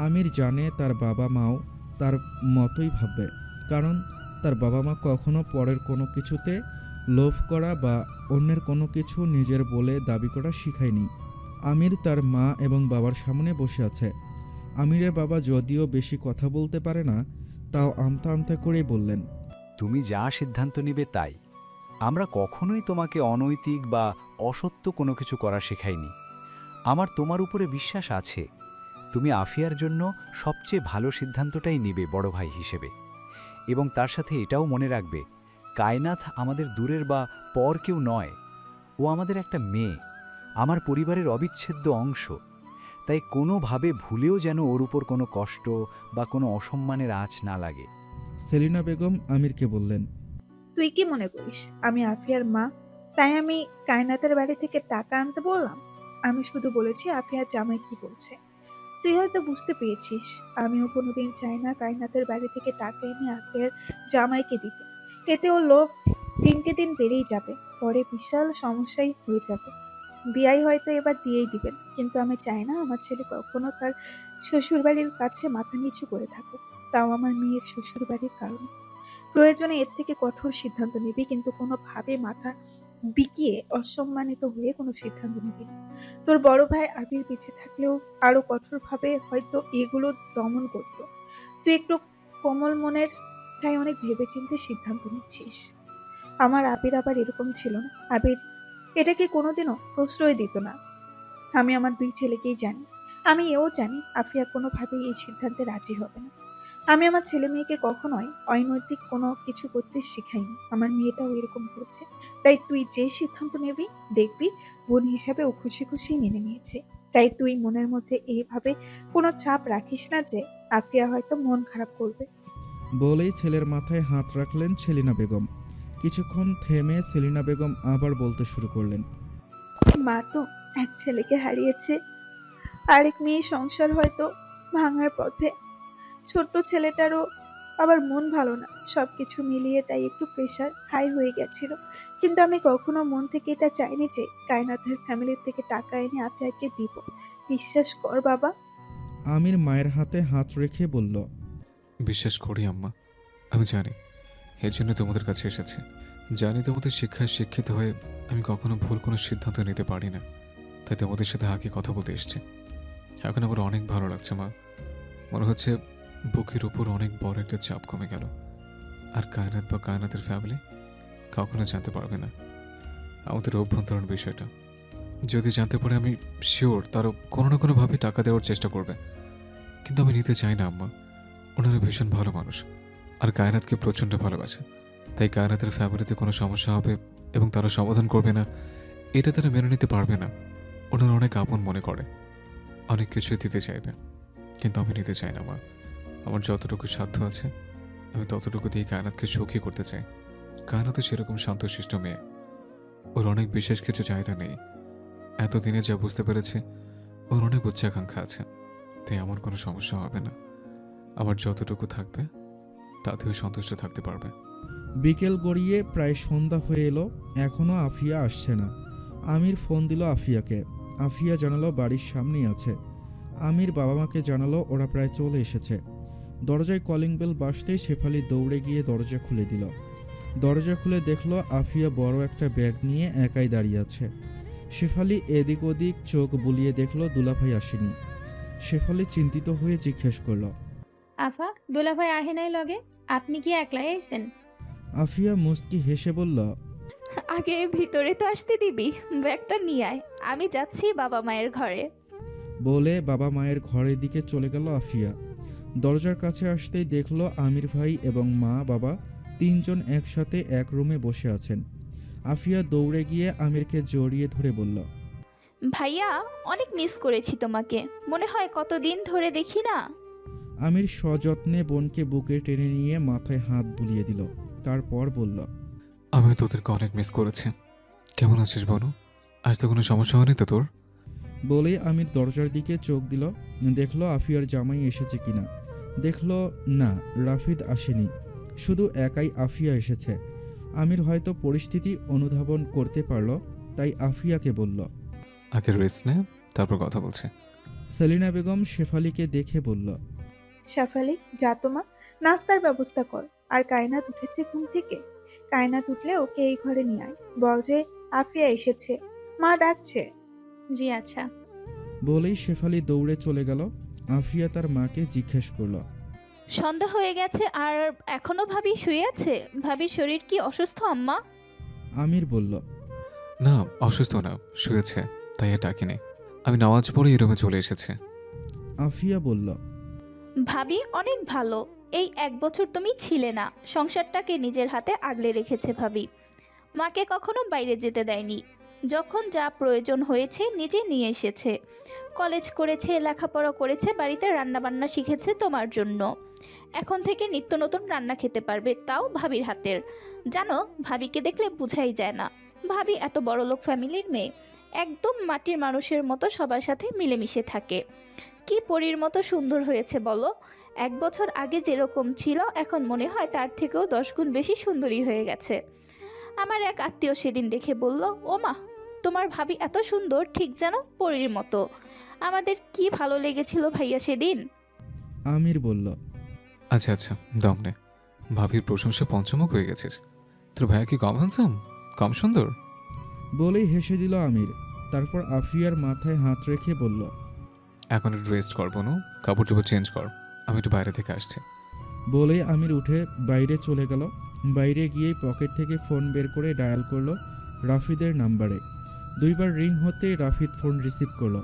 আমির জানে তার বাবা মাও তার মতোই ভাববে, কারণ তার বাবা মা কখনো পরের কোনো কিছুতে লোভ করা বা অন্যের কোনো কিছু নিজের বলে দাবি করা শিখায়নি। আমির তার মা এবং বাবার সামনে বসে আছে। আমিরের বাবা যদিও বেশি কথা বলতে পারে না, তাও আমতা আমতা করেই বললেন, তুমি যা সিদ্ধান্ত নিবে তাই। আমরা কখনোই তোমাকে অনৈতিক বা অসত্য কোনো কিছু করা শেখাইনি। আমার তোমার উপরে বিশ্বাস আছে। তুমি আফিয়ার জন্য সবচেয়ে ভালো সিদ্ধান্তটাই নেবে বড় ভাই হিসেবে। এবং তার সাথে এটাও মনে রাখবে, কায়নাত আমাদের দূরের বা পর কেউ নয়। ও আমাদের একটা মেয়ে, আমার পরিবারের অবিচ্ছেদ্য অংশ। তাই কোনোভাবে ভুলেও যেন ওর উপর কোনো কষ্ট বা কোনো অসম্মানের আঁচ না লাগে। সেলিনা বেগম আমিরকে বললেন, তুই কি মনে করিস আমি আফিয়ার মা, তাই আমি কায়নাতের বাড়ি থেকে টাকা আনতে বললাম? আমি শুধু বলেছি আফিয়ার জামাই কি বলছে। তুই হয়তো বুঝতে পেরেছিস, আমিও কোনোদিন চাই না কায়নাতের বাড়ি থেকে টাকা এনে আফিয়ার জামাইকে দিতে। এতে ওর লোভ দিনকে দিন বেড়েই যাবে, পরে বিশাল সমস্যাই হয়ে যাবে। বিয়াই হয়তো এবার দিয়েই দিবেন, কিন্তু আমি চাই না আমার ছেলে কখনো তার শ্বশুরবাড়ির কাছে মাথা নিচু করে থাকুক, তাও আমার মেয়ের শ্বশুরবাড়ির কারণে। প্রয়োজনে এর থেকে কঠোর সিদ্ধান্ত নিবি, কিন্তু কোনোভাবে মাথা বিকিয়ে অসম্মানিত হয়ে কোনো সিদ্ধান্ত নিবি না। তোর বড় ভাই আবির বেঁচে থাকলেও আরো কঠোরভাবে হয়তো এগুলো দমন করতো। তুই একটু কোমল মনের, তাই অনেক ভেবেচিন্তে সিদ্ধান্ত নিচ্ছিস। আমার আবির আবার এরকম ছিল না। আবির এটাকে কোনোদিনও প্রশ্রয় দিত না। আমি আমার দুই ছেলেকেই জানি, আমি এও জানি আফিয়া কোনোভাবেই এই সিদ্ধান্তে রাজি হবে না। আমি আমার ছেলে মেয়েকে কখনোই অনৈতিক কোনো কিছু করতে শেখাইনি, আমার মেয়েটাও এরকম করেছে। তাই তুই যে সিদ্ধান্ত নেবি দেখবি বোন হিসাবে ও খুশি খুশি মেনে নিয়েছে। তাই তুই মনের মধ্যে এইভাবে কোনো চাপ রাখিস না যে আফিয়া হয়তো মন খারাপ করবে। বলেই ছেলের মাথায় হাত রাখলেন সেলিনা বেগম। কিছুক্ষণ থেমে সেলিনা বেগম আবার বলতে শুরু করলেন, মা তো এক ছেলেকে হারিয়েছে, আরেক মেয়ে সংসার হয়তো ভাঙার পথে। ছোট্ট ছেলেটারও আবার মন ভালো না, সবকিছু মিলিয়ে তাই একটু প্রেশার হাই হয়ে গেছিল। কিন্তু আমি কখনো মন থেকে এটা চাইনি যে কায়নাথের ফ্যামিলির থেকে টাকা এনে আফিয়াকে দিব। বিশ্বাস কর বাবা। আমির মায়ের হাতে হাত রেখে বলল, বিশ্বাস করি আম্মা, আমি জানি, এর জন্য তোমাদের কাছে এসেছি। জানি তোমাদের শিক্ষায় শিক্ষিত হয়ে আমি কখনো ভুল কোনো সিদ্ধান্ত নিতে পারি না, তাই তোমাদের সাথে আগে কথা বলতে এসেছি। এখন আমার অনেক ভালো লাগছে মা, মনে হচ্ছে বুকের উপর অনেক বড় একটা চাপ কমে গেল। আর কায়নাত বা কায়নাতের ফ্যামিলি কখনো জানতে পারবে না আমাদের অভ্যন্তরীণ বিষয়টা। যদি জানতে পারে আমি শিওর তারও কোনো না কোনোভাবে টাকা দেওয়ার চেষ্টা করবে, কিন্তু আমি নিতে চাই না আম্মা। ওনারা ভীষণ ভালো মানুষ আর কায়নাতকে প্রচণ্ড ভালোবাসে, তাই কায়নাতের ফ্যামিলিতে কোনো সমস্যা হবে এবং তারা সমাধান করবে না এটা তারা মেনে নিতে পারবে না। ওনারা অনেক আপন মনে করে, অনেক কিছুই দিতে চাইবে, কিন্তু আমি নিতে চাই না মা। আমার যতটুকু সাধ্য আছে আমি ততটুকু দিয়ে কায়নাতকে সুখী করতে চাই। কায়নাতও সেরকম শান্তশিষ্ট মেয়ে, ওর অনেক বিশেষ কিছু চাহিদা নেই। এতদিনে যা বুঝতে পেরেছে ওর অনেক উচ্চাকাঙ্ক্ষা আছে, তাই আমার কোনো সমস্যা হবে না। আমার যতটুকু থাকবে তাতেও সন্তুষ্ট থাকতে পারবে। বিকেল গড়িয়ে প্রায় সন্ধ্যা হয়ে এলো, এখনও আফিয়া আসছে না। আমির ফোন দিল আফিয়াকে। আফিয়া জানালো বাড়ির সামনেই আছে। আমির বাবা মাকে জানালো ওরা প্রায় চলে এসেছে। দরজায় কলিং বেল বাজতেই শেফালি দৌড়ে গিয়ে দরজা খুলে দিল। দরজা খুলে দেখলো আফিয়া বড় একটা ব্যাগ নিয়ে একাই দাঁড়িয়ে আছে। শেফালি এদিক ওদিক চোখ বুলিয়ে দেখলো দুলাভাই আসেনি। শেফালি চিন্তিত হয়ে জিজ্ঞেস করলো, আফা, দুলাভাই আহে নাই লগে? আপনি কি একলাই আইছেন? আফিয়া মুস্কি হেসে বলল, আগে ভিতরে তো আসতে দিবি, ব্যাগটা নিয়ে আয়, আমি যাচ্ছি বাবা মায়ের ঘরে। বলে বাবা মায়ের ঘরের দিকে চলে গেল আফিয়া। দরজার কাছে আসতেই দেখলো আমির ভাই এবং মা বাবা তিনজন একসাথে এক রুমে বসে আছেন। আফিয়া দৌড়ে গিয়ে আমিরকে জড়িয়ে ধরে বলল, ভাইয়া, অনেক মিস করেছি তোমাকে, মনে হয় কতদিন ধরে দেখি না। আমির সযত্নে বোনকে বুকে টেনে নিয়ে মাথায় হাত বুলিয়ে দিল, তারপর বলল, আমি তোদেরকে অনেক মিস করেছি। কেমন আছিস বনু? আজ তো কোনো সমস্যা হয়নি তো তোর? বলেই আমির দরজার দিকে চোখ দিল, দেখলো আফিয়ার জামাই এসেছে কিনা। দেখলো না, রাফিদ আসেনি, শুধু একাই আফিয়া এসেছে। আমির হয়তো পরিস্থিতি অনুধাবন করতে পারল, তাই আফিয়াকে বলল। আগে রেস্ট নে, তারপর কথা বলছে। সেলিনা বেগম শেফালিকে দেখে বলল, শেফালি, যা তোমা, নাস্তার ব্যবস্থা কর। আর কায়নাত উঠেছে ঘুম থেকে? কায়নাত উঠলে ওকে এই ঘরে নিয়ে আয়, বল যে আফিয়া এসেছে, মা ডাকছে। জি আচ্ছা। বলেই শেফালি দৌড়ে চলে গেল। আফিয়া তার মাকে জিজ্ঞেস করল, সন্ধ্যা হয়ে গেছে আর এখনো ভাবি শুয়ে আছে? ভাবির শরীর কি অসুস্থ আম্মা? আমির বলল, না, অসুস্থ না, শুয়েছে, তাই আর ডাকিনি। আমি নামাজ পড়ে এই রুমে চলে এসেছি। আফিয়া বলল, ভাবি অনেক ভালো। এই 1 বছর তুমি ছিলে না, সংসারটাকে নিজের হাতে আগলে রেখেছে ভাবি। মাকে কখনো বাইরে যেতে দেয়নি, যখন যা প্রয়োজন হয়েছে নিজে নিয়ে এসেছে। কলেজ করেছে, লেখাপড়া করেছে, বাড়িতে রান্নাবান্না শিখেছে তোমার জন্য। এখন থেকে নিত্য নতুন রান্না খেতে পারবে, তাও ভাবির হাতের। জানো, ভাবিকে দেখলে বোঝাই যায় না ভাবি এত বড়লোক ফ্যামিলির মেয়ে। একদম মাটির মানুষের মতো সবার সাথে মিলেমিশে থাকে। কি পরীর মতো সুন্দর হয়েছে বলো। 1 বছর আগে যেরকম ছিল এখন মনে হয় তার থেকেও 10 গুণ বেশি সুন্দরী হয়ে গেছে। আমার এক আত্মীয় সেদিন দেখে বলল, ও মা, তোমার ভাবি এত সুন্দর, ঠিক যেন পরীর মতো। আমাদের কি ভালো লেগেছিল ভাইয়া সেদিন। আমির বলল, আচ্ছা আচ্ছা, দম নে। ভাবির প্রশংসা পঞ্চমুখ হয়ে গেছিস। তোর ভাইয়া কি কম হ্যান্ডসাম, কম সুন্দর? বলেই হেসে দিল আমির। তারপর আফিয়ার মাথায় হাত রেখে বলল, এখন একটু রেস্ট কর বনু, কাপড় চোপড় চেঞ্জ কর, আমি একটু বাইরে থেকে আসছি। বলেই আমির উঠে বাইরে চলে গেল। বাইরে গিয়েই পকেট থেকে ফোন বের করে ডায়াল করলো রাফিদের নাম্বারে। 2বার রিং হতেই রাফিদ ফোন রিসিভ করলো।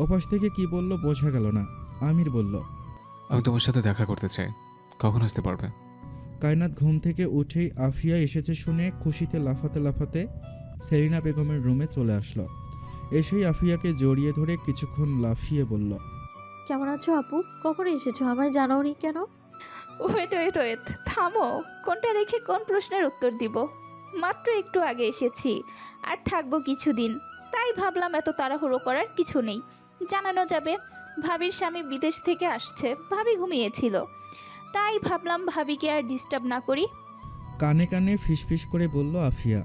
ওপাশ থেকে কি বলল বোঝা গেল না। আমির বলল, আমি তোমার সাথে দেখা করতে চাই, কখন আসতে পারবে? কায়নাত ঘুম থেকে উঠেই আফিয়া এসেছে শুনে খুশিতে লাফাতে লাফাতে সেলিনা বেগমের রুমে চলে আসলো। এসেই আফিয়াকে জড়িয়ে ধরে কিছুক্ষণ লাফিয়ে বলল, কেমন আছো আপু? কখন এসেছো, আমায় জানাওনি কেন? ওয়েট, থামো। কোনটা রেখে কোন প্রশ্নের উত্তর দিব? মাত্র একটু আগে এসেছি, আর থাকবো কিছুদিন। তাই ভাবলাম এত তাড়াহুড়ো করার কিছু নেই, জানানো যাবে। ভাবির স্বামী বিদেশ থেকে আসছে, ভাবি ঘুমিয়েছিল, তাই ভাবলাম ভাবিকে আর ডিস্টার্ব না করি। কানে কানে ফিসফিস করে বলল আফিয়া।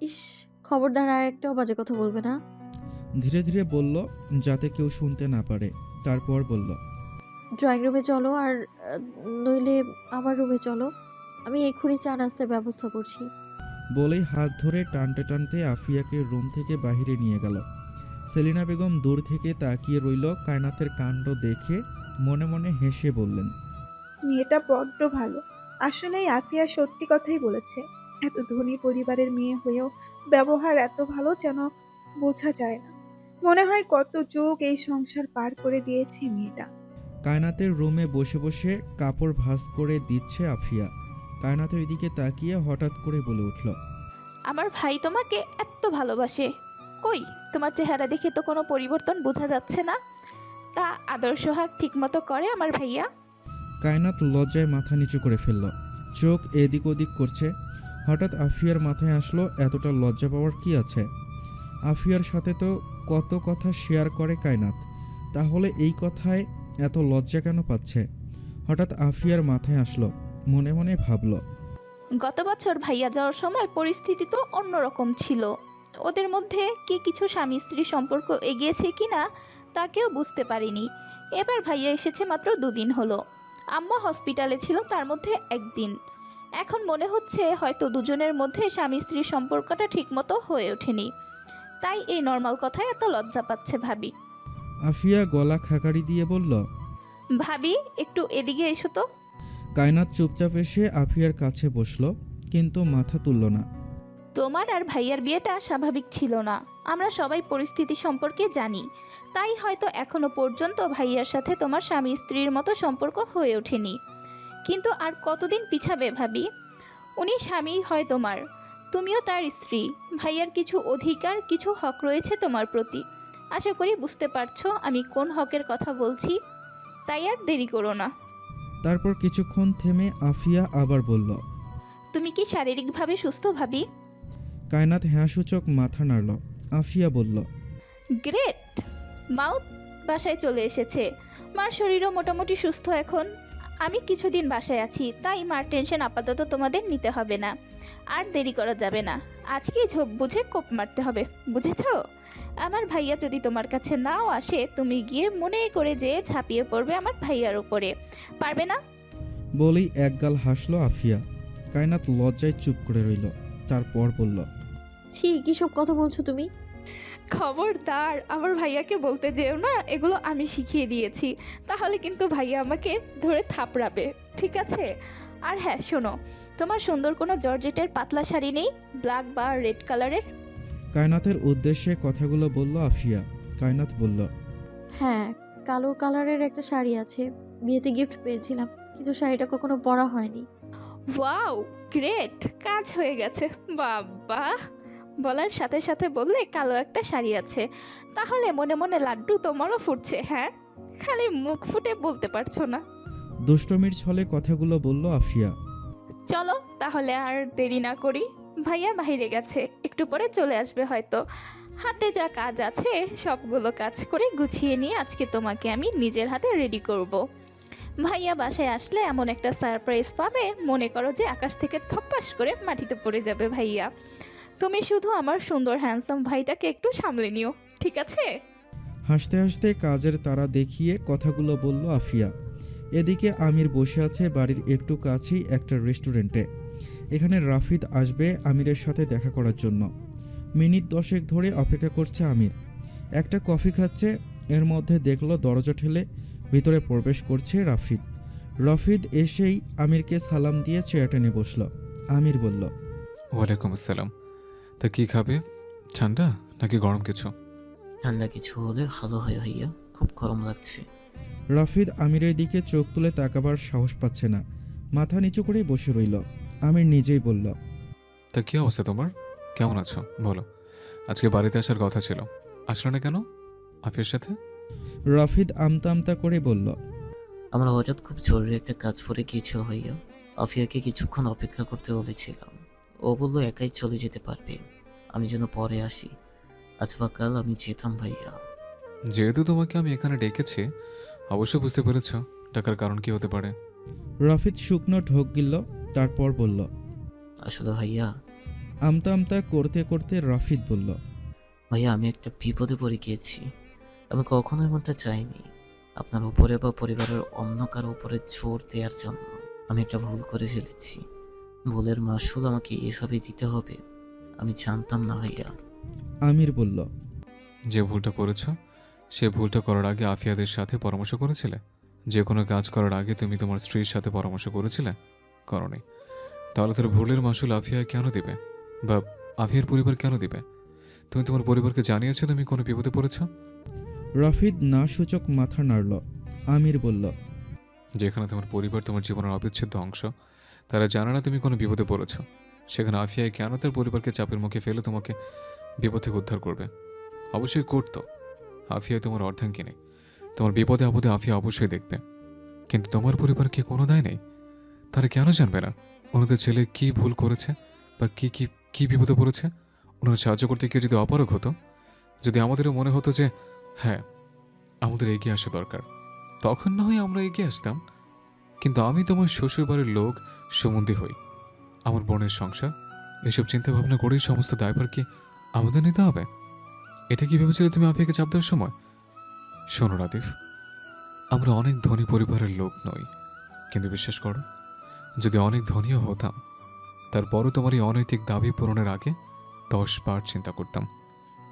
ইস, খবরদার আর একটাও বাজে কথা বলবে না। ধীরে ধীরে বলল যাতে কেউ শুনতে না পারে। তারপর বলল, ড্রয়িং রুমে চলো, আর নইলে আমার রুমে চলো, আমি এক্ষুনি চা নাস্তার ব্যবস্থা করছি। বলেই হাত ধরে টানতে টানতে আফিয়াকে রুম থেকে বাহিরে নিয়ে গেল। সেলিনা বেগম দূর থেকে তাকিয়ে রইল কায়নাতের কাণ্ড দেখে। মনে মনে হেসে বললেন, মেয়েটা বড্ড ভালো। আসলেই আফিয়া সত্যি কথাই বলেছে। এত ধনী পরিবারের মেয়ে হয়েও ব্যবহার এত ভালো যেন বোঝা যায় না। মনে হয় কত যুগ এই সংসার পার করে দিয়েছে মেয়েটা। কায়নাতের রুমে বসে বসে কাপড় ভাঁজ করে দিচ্ছে আফিয়া। কায়নাতের দিকে তাকিয়ে হঠাৎ করে বলে উঠল, আমার ভাই তোমাকে এত ভালোবাসে। কই, তোমার চেহারা দেখে তো কোনো পরিবর্তন বোঝা যাচ্ছে না। তা আদর সোহাগ ঠিকমতো করে আমার ভাইয়া? কায়নাত লজ্জায় মাথা নিচু করে ফেলল, চোখ এদিক ওদিক করছে। হঠাৎ আফিয়ার মাথায় আসলো এতটা লজ্জা পাওয়ার কি আছে। আফিয়ার সাথে তো কত কথা শেয়ার করে কায়নাত, তাহলে এই কথায় এত লজ্জা কেন পাচ্ছে? হঠাৎ আফিয়ার মাথায় আসলো, মনে মনে ভাবল, গত বছর ভাইয়া যাওয়ার সময় পরিস্থিতি তো অন্যরকম ছিল। ওদের মধ্যে কি কিছু স্বামী স্ত্রী সম্পর্ক এগিয়েছে কিনা তা কেউ বুঝতে পারিনি। এবার ভাইয়া এসেছে মাত্র 2 দিন হলো। আম্মা হসপিটালে ছিল তার মধ্যে 1 দিন। এখন মনে হচ্ছে হয়তো দুজনের মধ্যে স্বামী স্ত্রীর সম্পর্কটা ঠিকমতো হয়ে ওঠেনি, তাই এই নর্মাল কথায় এত লজ্জা পাচ্ছে ভাবি। আফিয়া গলা খাকারি দিয়ে বলল। ভাবি, একটু এদিকে এসো তো। কায়নাত চুপচাপ এসে আফিয়ার কাছে বসলো, কিন্তু মাথা তুলল না। তোমার আর ভাইয়ার বিয়েটা স্বাভাবিক ছিল না, আমরা সবাই পরিস্থিতি সম্পর্কে জানি। তাই হয়তো এখনো পর্যন্ত ভাইয়ার সাথে তোমার স্বামী স্ত্রীর মতো সম্পর্ক হয়ে ওঠেনি। কিন্তু আর কতদিন পিছাবে ভাবি? উনি স্বামী হয় তোমার, তুমিও তার স্ত্রী। ভাইয়ার কিছু অধিকার, কিছু হক রয়েছে তোমার প্রতি। আশা করি বুঝতে পারছো আমি কোন হকের কথা বলছি। তাই আর দেরি করো না। তারপর কিছুক্ষণ থেমে আফিয়া আবার বলল, তুমি কি শারীরিকভাবে সুস্থ ভাবি? কায়নাত হ্যাঁসূচক মাথা নাড়ল। আফিয়া বলল, গ্রেট। মাও বাসায় চলে এসেছে, মার শরীরও মোটামুটি সুস্থ এখন। আমি কিছুদিন বাসায় আছি, তাই মার টেনশন আপাতত তোমাদের নিতে হবে না। আর দেরি করা যাবে না, আজকেই ঝোপ বুঝে কোপ মারতে হবে, বুঝেছো? আমার ভাইয়া যদি তোমার কাছে নাও আসে, তুমি গিয়ে মনে করে যে ঝাঁপিয়ে পড়বে আমার ভাইয়ার উপরে, পারবে না? বলেই একগাল হাসলো আফিয়া। কায়নাত লজ্জায় চুপ করে রইল। তারপর বলল, ছি, কিসব কথা বলছো তুমি? খবরদার আমার ভাইয়াকে বলতে যেও না, এগুলো আমি শিখিয়ে দিয়েছি, তাহলে কিন্তু ভাইয়া আমাকে ধরে থাপড়াবে, ঠিক আছে? আর হ্যাঁ শোনো, তোমার সুন্দর কোনো জর্জেটের পাতলা শাড়ি নেই, ব্ল্যাক বা রেড কালারের? কায়নাতের উদ্দেশ্যে কথাগুলো বলল আফিয়া। কায়নাত বলল, হ্যাঁ, কালো কালারের একটা শাড়ি আছে, বিয়েতে গিফট পেয়েছিলাম, কিন্তু শাড়িটা কখনো পরা হয়নি। ওয়াও, গ্রেট, কাজ হয়ে গেছে। বাবা, বলার সাথে সাথে বললে কালো একটা শাড়ি আছে, তাহলে মনে মনে লাড্ডু তোমারও ফুটছে। হ্যাঁ, খালি মুখ ফুটে বলতে পারছো না। দুষ্টমির ছলে কথাগুলো বলল আফিয়া। চলো তাহলে আর দেরি না করি, ভাইয়া বাইরে গেছে, একটু পরে চলে আসবে হয়তো। হাতে যা কাজ আছে সবগুলো কাজ করে গুছিয়ে নিয়ে আজকে তোমাকে আমি নিজের হাতে রেডি করব। ভাইয়া বাসায় আসলে এমন একটা সারপ্রাইজ পাবে, মনে করো যে আকাশ থেকে থপ্পাস করে মাটিতে পড়ে যাবে ভাইয়া। তুমি শুধু আমার সুন্দর হ্যান্ডসাম ভাইটাকে একটু সামলে নিও, ঠিক আছে? হাসতে হাসতে কাজের তারা দেখিয়ে কথাগুলো বলল আফিয়া। এদিকে আমির বসে আছে বাড়ির একটু কাছেই একটা রেস্টুরেন্টে। এখানে রাফিদ আসবে আমিরের সাথে দেখা করার জন্য। মিনিট 10 ধরে অপেক্ষা করছে আমির। একটা কফি খাচ্ছে, এর মধ্যে দেখলো দরজা ঠেলে ভিতরে প্রবেশ করছে রাফিদ। রাফিদ এসেই আমিরকে সালাম দিয়ে চেয়ার টেনে বসল। আমির বলল, ওয়ালাইকুম আসসালাম। তা কি খাবে, ঠান্ডা নাকি গরম কিছু? ঠান্ডা কিছু হলে ভালো হয় ভাইয়া, খুব গরম লাগছে। রাফিদ আমিরের দিকে চোখ তুলে তাকাবার সাহস পাচ্ছে না, মাথা নিচু করেই বসে রইল। আমির নিজেই বলল, তা কি অবস্থা তোমার, কেমন আছো বলো? আজকে বাড়িতে আসার কথা ছিল, আসলো না কেন আফিয়ার সাথে? রাফিদ আমতা আমতা করে বলল, আমার হঠাৎ খুব জরুরি একটা কাজ পড়ে গিয়েছিল ভাইয়া। আফিয়াকে কিছুক্ষণ অপেক্ষা করতে বলেছিলাম, ও বললো একাই চলে যেতে পারবে, আমি যেন পরে আসি। আজ বা কাল আমি যেতাম ভাইয়া। যেহেতু তোমাকে আমি এখানে ডেকেছি, অবশ্যই বুঝতে পেরেছ টাকার কারণ কি হতে পারে। রাফিদ শুকনো ঢোক গিলল, তারপর বলল, আসলে ভাইয়া, আমতা আমতা করতে করতে রাফিদ বলল, ভাইয়া আমি একটা বিপদে পড়ে গিয়েছি। আমি কখনো এমনটা চাইনি, আপনার উপরে বা পরিবারের অন্য কারো উপরে জোর দেওয়ার জন্য। আমি একটা ভুল করে ফেলেছি, ভুলের মাসুল আমাকে এভাবে দিতে হবে। আমি জানতাম না ভাইয়া। আমির বলল, যে ভুলটা করেছ সে ভুলটা করার আগে আফিয়াদের সাথে পরামর্শ করেছিলে? যে কোনো কাজ করার আগে তুমি তোমার স্ত্রীর সাথে পরামর্শ করেছিলে? করনি। তাহলে তার ভুলের মাসুল আফিয়া কেন দিবে, বা আফিয়ার পরিবার কেন দিবে? তুমি তোমার পরিবারকে জানিয়েছো তুমি কোনো বিপদে পড়েছ? রাফিদ না সূচক মাথা নাড়ল। আমির বলল, যেখানে তোমার পরিবার তোমার জীবনের অবিচ্ছেদ্য অংশ, তারা জানে না তুমি কোনো বিপদে পড়েছ, সেখানে আফিয়ায় কেন তার পরিবারকে চাপের মুখে ফেলে তোমাকে বিপদ থেকে উদ্ধার করবে? অবশ্যই করতো। আফিয়া তোমার অর্ধাঙ্গিনী, তোমার বিপদে আপদে আফিয়া অবশ্যই দেখবে। কিন্তু তোমার পরিবার কি কোনো দায় নেই? তারা কেন জানবে না ওনাদের ছেলে কি ভুল করেছে বা কি কি কি বিপদে পড়েছে? ওনারা সাহায্য করতে কেউ যদি অপারগ হতো, যদি আমাদেরও মনে হতো যে হ্যাঁ আমাদের এগিয়ে আসা দরকার, তখন না হয় আমরা এগিয়ে আসতাম। কিন্তু আমি তোমার শ্বশুরবাড়ির লোক সম্বন্ধী হই, আমার বোনের সংসার, এসব চিন্তা ভাবনা করেই সমস্ত দায়ভার কি আমাদের নিতে হবে? এটা কি ভেবেছিলে তুমি আফিয়াকে চাপ দেওয়ার সময়? শোনো রাদিফ, আমরা অনেক ধনী পরিবারের লোক নই, কিন্তু বিশ্বাস করো, যদি অনেক ধনীও হতাম, তারপরও তোমার এই অনৈতিক দাবি পূরণের আগে 10 বার চিন্তা করতাম।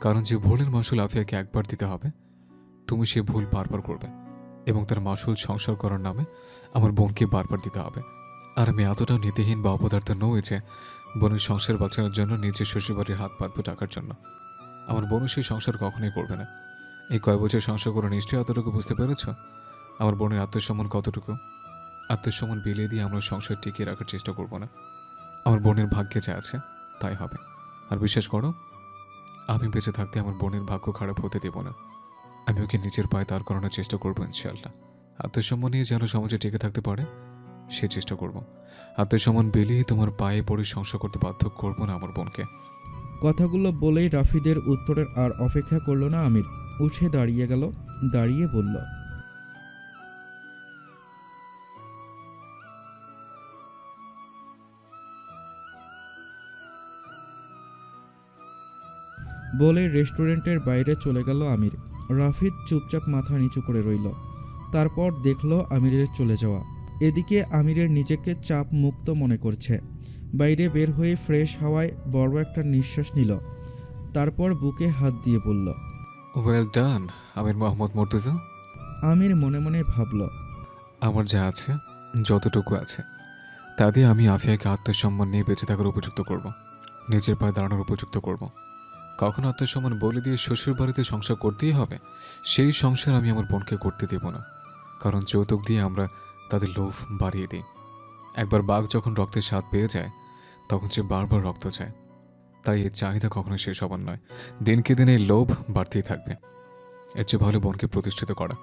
কারণ যে ভুলের মাসুল আফিয়াকে একবার দিতে হবে, তুমি সে ভুল বারবার করবে, এবং তার মাসুল সংসার করার নামে আমার বোনকে বারবার দিতে হবে। আর আমি এতটাও নীতিহীন বা অপদার্থ নই যে বোনের সংসার বাঁচানোর জন্য নিজের শ্বশুরবাড়ির হাত পাতবো টাকার জন্য। আমার বোনও সেই সংসার কখনোই করবে না। এই কয় বছর সংসার করে নিশ্চয়ই এতটুকু বুঝতে পেরেছ আমার বোনের আত্মসম্মান কতটুকু। আত্মসম্মান বিলিয়ে দিয়ে আমরা সংসার টিকিয়ে রাখার চেষ্টা করব না। আমার বোনের ভাগ্যে যা আছে তাই হবে। আর বিশ্বাস করো, আমি বেঁচে থাকতে আমার বোনের ভাগ্য খারাপ হতে দেব না। আমি ওকে নিজের পায়ে দাঁড় করানোর চেষ্টা করবো ইনশাআল্লাহ। আত্মসম্মান নিয়ে যেন সমাজে টিকে থাকতে পারে সে চেষ্টা করব। আত্মসম্মান বিলিয়ে তোমার পায়ে পড়ে সংসার করতে বাধ্য করবো না আমার বোনকে। কথাগুলো বলেই রাফিদের উত্তরের আর অপেক্ষা করল না আমির। উঠে দাঁড়িয়ে গেল, দাঁড়িয়ে বলল, বলে রেস্টুরেন্টের বাইরে চলে গেল আমির। রাফিদ চুপচাপ মাথা নিচু করে রইল। তারপর দেখল আমিরের চলে যাওয়া। এদিকে আমিরের নিজেকে চাপ মুক্ত মনে করছে। বাইরে বের হয়ে ফ্রেশ হাওয়ায় বড় একটা নিঃশ্বাস নিল। তারপর বুকে হাত দিয়ে বলল, ওয়েল ডান আমির মোহাম্মদ মুর্তজা। আমির মনে মনে ভাবল, আমার যা আছে, যতটুকু আছে, তা দিয়ে আমি আফিয়াকে আত্মসম্মান নিয়ে বেঁচে থাকার উপযুক্ত করব, নিজের পায়ে দাঁড়ানোর উপযুক্ত করব। কখনো আত্মসম্মান বলে দিয়ে শ্বশুর বাড়িতে সংসার করতেই হবে, সেই সংসার আমি আমার বোনকে করতে দেব না। কারণ যৌতুক দিয়ে আমরা তাদের লোভ বাড়িয়ে দিই। একবার বাঘ যখন রক্তের স্বাদ পেয়ে যায় তখন সে বারবার রক্ত চায়। তাই এর চাহিদা কখনো শেষ হবার নয়, দিনকে দিন এই লোভ বাড়তেই থাকবে। এর চেয়ে ভালো বোনকে প্রতিষ্ঠিত করা,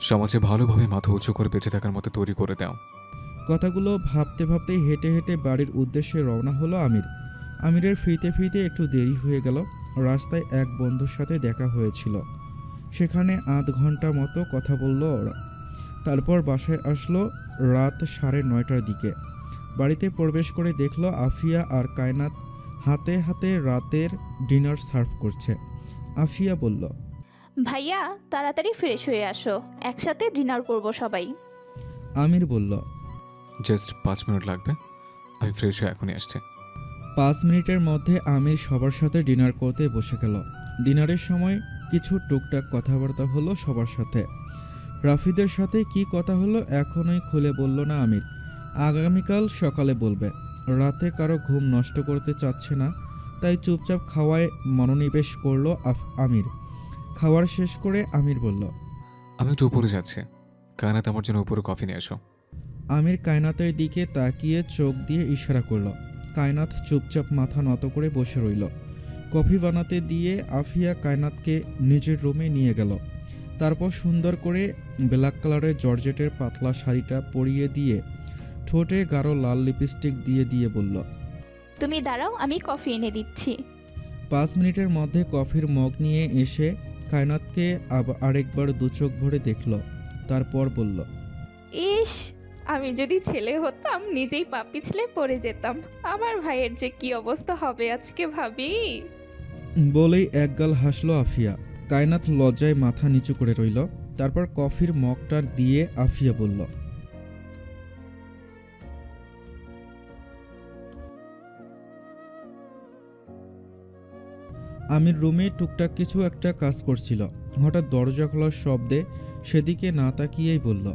সমাজে ভালোভাবে মাথা উঁচু করে বেঁচে থাকার মতো তৈরি করে দাও। কথাগুলো ভাবতে ভাবতেই হেঁটে হেঁটে বাড়ির উদ্দেশ্যে রওনা হলো আমির। আমিরের ফিরতে ফিরতে একটু দেরি হয়ে গেল। রাস্তায় এক বন্ধুর সাথে দেখা হয়েছিল, সেখানে আধ ঘন্টা মতো কথা বলল ওরা। তারপর বাসায় আসলো রাত 9:30টার দিকে। বাড়িতে প্রবেশ করে দেখলো আফিয়া আর কায়নাত হাতে হাতে রাতের ডিনার সার্ভ করছে। আফিয়া বলল, ভাইয়া তাড়াতাড়ি ফ্রেশ হয়ে আসো, একসাথে ডিনার করব সবাই। আমির বলল, জাস্ট 5 মিনিট লাগবে, আমি ফ্রেশ হয়ে এখনই আসছি। 5 মিনিটের মধ্যে আমির সবার সাথে ডিনার করতে বসে গেল। ডিনারের সময় কিছু টুকটাক কথাবার্তা হলো সবার সাথে। রাফিদের সাথে কি কথা হলো এখনই খুলে বলল না আমির, আগামীকাল সকালে বলবে। রাতে কারো ঘুম নষ্ট করতে চাচ্ছে না, তাই চুপচাপ খাওয়ায় মনোনিবেশ করলো আমির। খাওয়ার শেষ করে আমির বলল, আমি একটু উপরে যাচ্ছি, কায়নাত আমার জন্য উপরে কফি নিয়ে এসো। আমির কায়নাতের দিকে তাকিয়ে চোখ দিয়ে ইশারা করলো। কায়নাত চুপচাপ মাথা নত করে বসে রইল। কফি বানাতে দিয়ে আফিয়া কায়নাতকে নিজের রুমে নিয়ে গেল। তারপর সুন্দর করে ব্ল্যাক কালারের জর্জেটের পাতলা শাড়িটা পরিয়ে দিয়ে ঠোঁটে গাঢ় লাল লিপস্টিক দিয়ে দিয়ে বলল, তুমি দাঁড়াও, আমি কফি এনে দিচ্ছি। 5 মিনিটের মধ্যে কফির মগ নিয়ে এসে কায়নাতকে আরেকবার দু চোখ ভরে দেখল। তারপর বলল, ইস, আমি যদি ছেলে হতাম নিজেই পা পিছলে পড়ে যেতাম। আমার ভাইয়ের যে কি অবস্থা হবে আজকে ভাবি। বলেই একগাল হাসলো আফিয়া। কায়নাত লজ্জায় মাথা নিচু করে রইল। তারপর কফির মগটা দিয়ে আফিয়া বলল, আমির রুমে টুকটাক কিছু একটা কাজ করছিল। হঠাৎ দরজা খোলার শব্দে সেদিকে না তাকিয়েই বলল,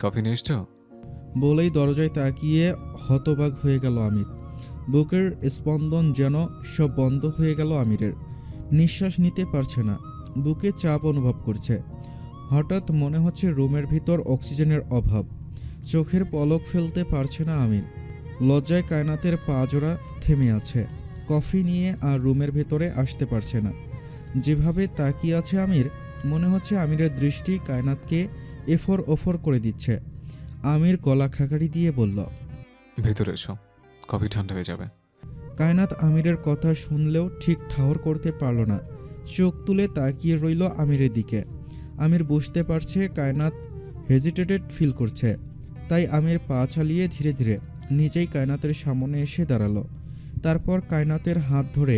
কফি নিয়ে এসছো? বলেই দরজায় তাকিয়ে হতবাক হয়ে গেল আমির। বুকের স্পন্দন যেন সব বন্ধ হয়ে গেল আমিরের। নিঃশ্বাস নিতে পারছে না, বুকে চাপ অনুভব করছে। হঠাৎ মনে হচ্ছে রুমের ভিতর অক্সিজেনের অভাব। চোখের পলক ফেলতে পারছে না আমির। লজ্জায় কায়নাতের পা জোড়া থেমে আছে। কফি নিয়ে আর রুমের ভেতরে আসতে পারছে না। যেভাবে তাকিয়ে আছে আমির, মনে হচ্ছে আমিরের দৃষ্টি কায়নাতকে এফর ওফর করে দিচ্ছে। আমির গলা খাকারি দিয়ে বলল, ভেতরে এসো, কফি ঠান্ডা হয়ে যাবে। কায়নাত আমিরের কথা শুনলেও ঠিক ঠাহর করতে পারল না। চোখ তুলে তাকিয়ে রইল আমিরের দিকে। আমির বুঝতে পারছে কায়নাত হেজিটেটেড ফিল করছে, তাই আমির পা চালিয়ে ধীরে ধীরে নিজেই কায়নাতের সামনে এসে দাঁড়ালো। তারপর কায়নাতের হাত ধরে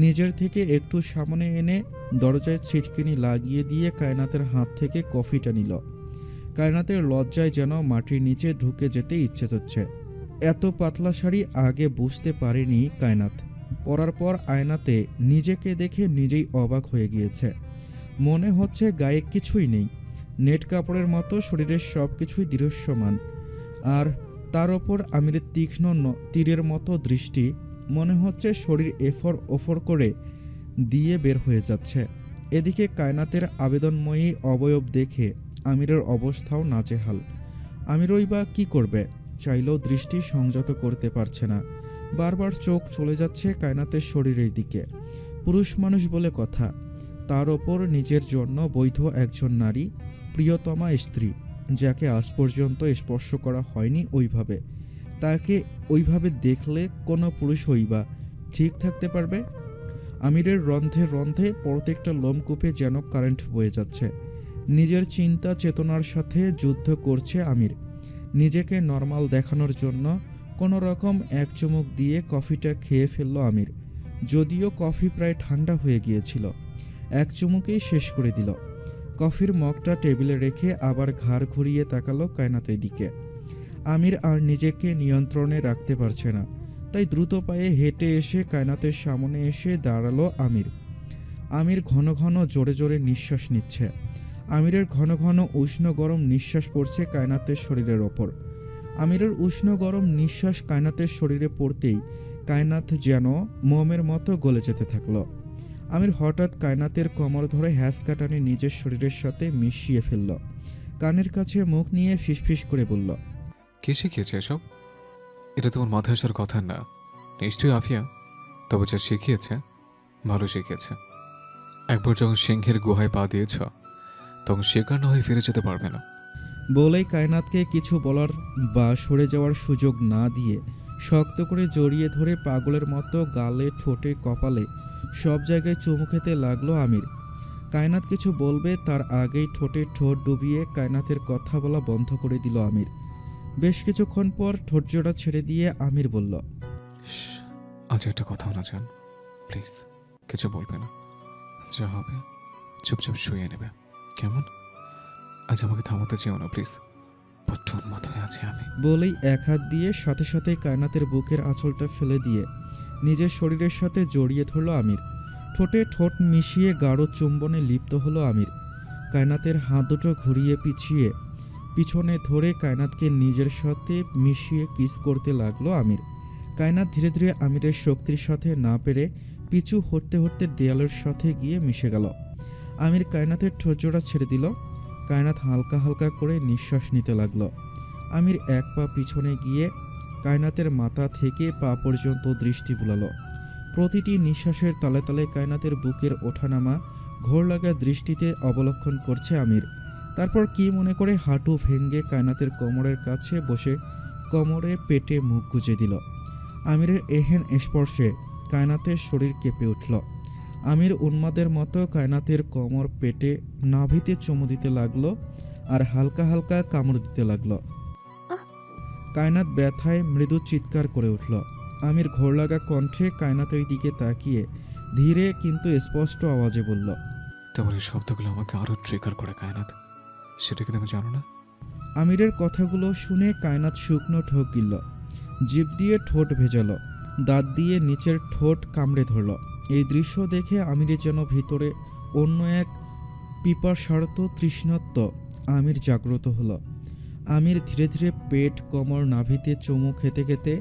নিজের থেকে একটু সামনে এনে দরজায় ছিটকিনি লাগিয়ে দিয়ে কায়নাতের হাত থেকে কফিটা নিল। কায়নাতের লজ্জায় যেন মাটির নিচে ঢুকে যেতে ইচ্ছে হচ্ছে। এত পাতলা শাড়ি আগে বুঝতে পারেনি কায়নাত। পরার পর আয়নাতে নিজেকে দেখে নিজেই অবাক হয়ে গিয়েছে। মনে হচ্ছে গায়ে কিছুই নেই, নেট কাপড়ের মতো শরীরের সব কিছুই দৃশ্যমান। আর তার ওপর আমিরের তীক্ষ্ণ তীরের মতো দৃষ্টি। মনে হচ্ছে শরীর এফর ওফর করে দিয়ে বের হয়ে যাচ্ছে। এদিকে কায়নাতের আবেদনময়ী অবয়ব দেখে আমিরের অবস্থাও নাজেহাল। আমিরই বা কী করবে, চাইলেও দৃষ্টি সংযত করতে পারছে না। বারবার চোখ চলে যাচ্ছে কায়নাতের শরীরের দিকে। পুরুষ মানুষ বলে কথা, তার ওপর নিজের জন্য বৈধ একজন নারী, প্রিয়তমা স্ত্রী, যাকে আজ পর্যন্ত স্পর্শ করা হয়নি ওইভাবে। তাকে ওইভাবে দেখলে কোনো পুরুষই বা ঠিক থাকতে পারবে? আমিরের রন্ধে রন্ধে প্রত্যেকটা লোমকূপে যেন কারেন্ট বয়ে যাচ্ছে। নিজের চিন্তা চেতনার সাথে যুদ্ধ করছে আমির। নিজেকে নর্মাল দেখানোর জন্য কোনো রকম এক চুমুক দিয়ে কফিটা খেয়ে ফেলল আমির। যদিও কফি প্রায় ঠান্ডা হয়ে গিয়েছিল, এক চুমুকেই শেষ করে দিল। কফির মগটা টেবিলে রেখে আবার ঘাড় ঘুরিয়ে তাকালো কায়নাতের দিকে। আমির আর নিজেকে নিয়ন্ত্রণে রাখতে পারছে না, তাই দ্রুত পায়ে হেঁটে এসে কায়নাতের সামনে এসে দাঁড়ালো আমির। আমির ঘন ঘন জোরে জোরে নিঃশ্বাস নিচ্ছে। আমিরের ঘন ঘন উষ্ণ গরম নিঃশ্বাস পড়ছে কায়নাতের শরীরের ওপর। আমিরের উষ্ণ গরম নিঃশ্বাস কায়নাতের শরীরে পড়তেই কায়নাত যেন মোমের মতো গলে যেতে থাকলো। আমির হঠাৎ কায়নাতের কোমর ধরে হ্যাঁচকা টানে নিজের শরীরের সাথে মিশিয়ে ফেলল। কানের কাছে মুখ নিয়ে ফিসফিস করে বলল, কে শিখিয়েছে এসব? এটা তোমার মাথায় আসার কথা না। নিশ্চয়ই আফিয়া। তবে যা শিখিয়েছে ভালো শিখিয়েছে। একবার যখন সিংহের গুহায় পা দিয়েছ তখন শিকার না হয়ে ফিরে যেতে পারবে না। বলেই কায়নাতকে কিছু বলার বা সরে যাওয়ার সুযোগ না দিয়ে শক্ত করে জড়িয়ে ধরে পাগলের মতো গালে, ঠোঁটে, কপালে সব জায়গায় চুমু খেতে লাগলো আমির। কায়নাত কিছু বলবে তার আগেই ঠোঁটে ঠোঁট ডুবিয়ে কায়নাতের কথা বলা বন্ধ করে দিল আমির। বেশ কিছুক্ষণ পর ঠোঁটজোড়া ছেড়ে দিয়ে আমির বলল, শ্, আজ একটা কথাও না জান, প্লিজ কিছু বলবে না। যা হবে চুপচাপ শুয়ে নেবে, কেমন? আজ আমাকে থামাতে চেও না প্লিজ, বড্ড উন্মাদ হয়ে আছে আমি। বলেই এক হাত দিয়ে সাথে সাথে কায়নাতের বুকের আঁচলটা ফেলে দিয়ে নিজের শরীরের সাথে জড়িয়ে ধরল আমির। ঠোঁটে ঠোঁট মিশিয়ে গাঢ় চুম্বনে লিপ্ত হলো আমির। কায়নাতের হাত দুটো ঘুরিয়ে পিছিয়ে পিছনে ধরে কায়নাতকে নিজের সাথে মিশিয়ে কিস করতে লাগলো আমির। কায়নাত ধীরে ধীরে আমিরের শক্তির সাথে না পেরে পিছু হটতে হটতে দেয়ালের সাথে গিয়ে মিশে গেল। আমির কায়নাতের ঠোঁটজোড়া ছেড়ে দিল। কায়নাত হালকা হালকা করে নিঃশ্বাস নিতে লাগলো। আমির এক পা পিছনে গিয়ে কায়নাতের মাথা থেকে পা পর্যন্ত দৃষ্টি বুলালো। প্রতিটি নিঃশ্বাসের তালে তালে কায়নাতের বুকের ওঠানামা ঘোর লাগা দৃষ্টিতে অবলক্ষণ করছে আমির। তারপর কি মনে করে হাঁটু ভেঙে কায়নাতের কোমরের কাছে বসে কোমরে পেটে মুখ গুজে দিল। আমিরের এহেন স্পর্শে কায়নাতের শরীর কেঁপে উঠল। আমির উন্মাদের মতো কায়নাতের কোমর, পেটে, নাভিতে চুমু দিতে লাগলো আর হালকা হালকা কামড় দিতে লাগলো। কায়নাত ব্যথায় মৃদু চিৎকার করে উঠল। আমির ঘোর লাগা কণ্ঠে কায়নাতের দিকে তাকিয়ে ধীরে কিন্তু স্পষ্ট আওয়াজে বলল, তোমার এই শব্দগুলো আমাকে আরো ট্রিগার করে কায়নাত, সেটা কি তুমি জানো না? আমিরের কথাগুলো শুনে কায়নাত শুকনো ঢোক গিলল, জিভ দিয়ে ঠোঁট ভেজালো, দাঁত দিয়ে নিচের ঠোঁট কামড়ে ধরল। এই দৃশ্য দেখে আমিরের যেন ভিতরে অন্য এক পিপাসার্ত তৃষ্ণাত্ম আমির জাগ্রত হলো। আমির ধীরে ধীরে পেট, কোমর, নাভিতে চুমু খেতে খেতে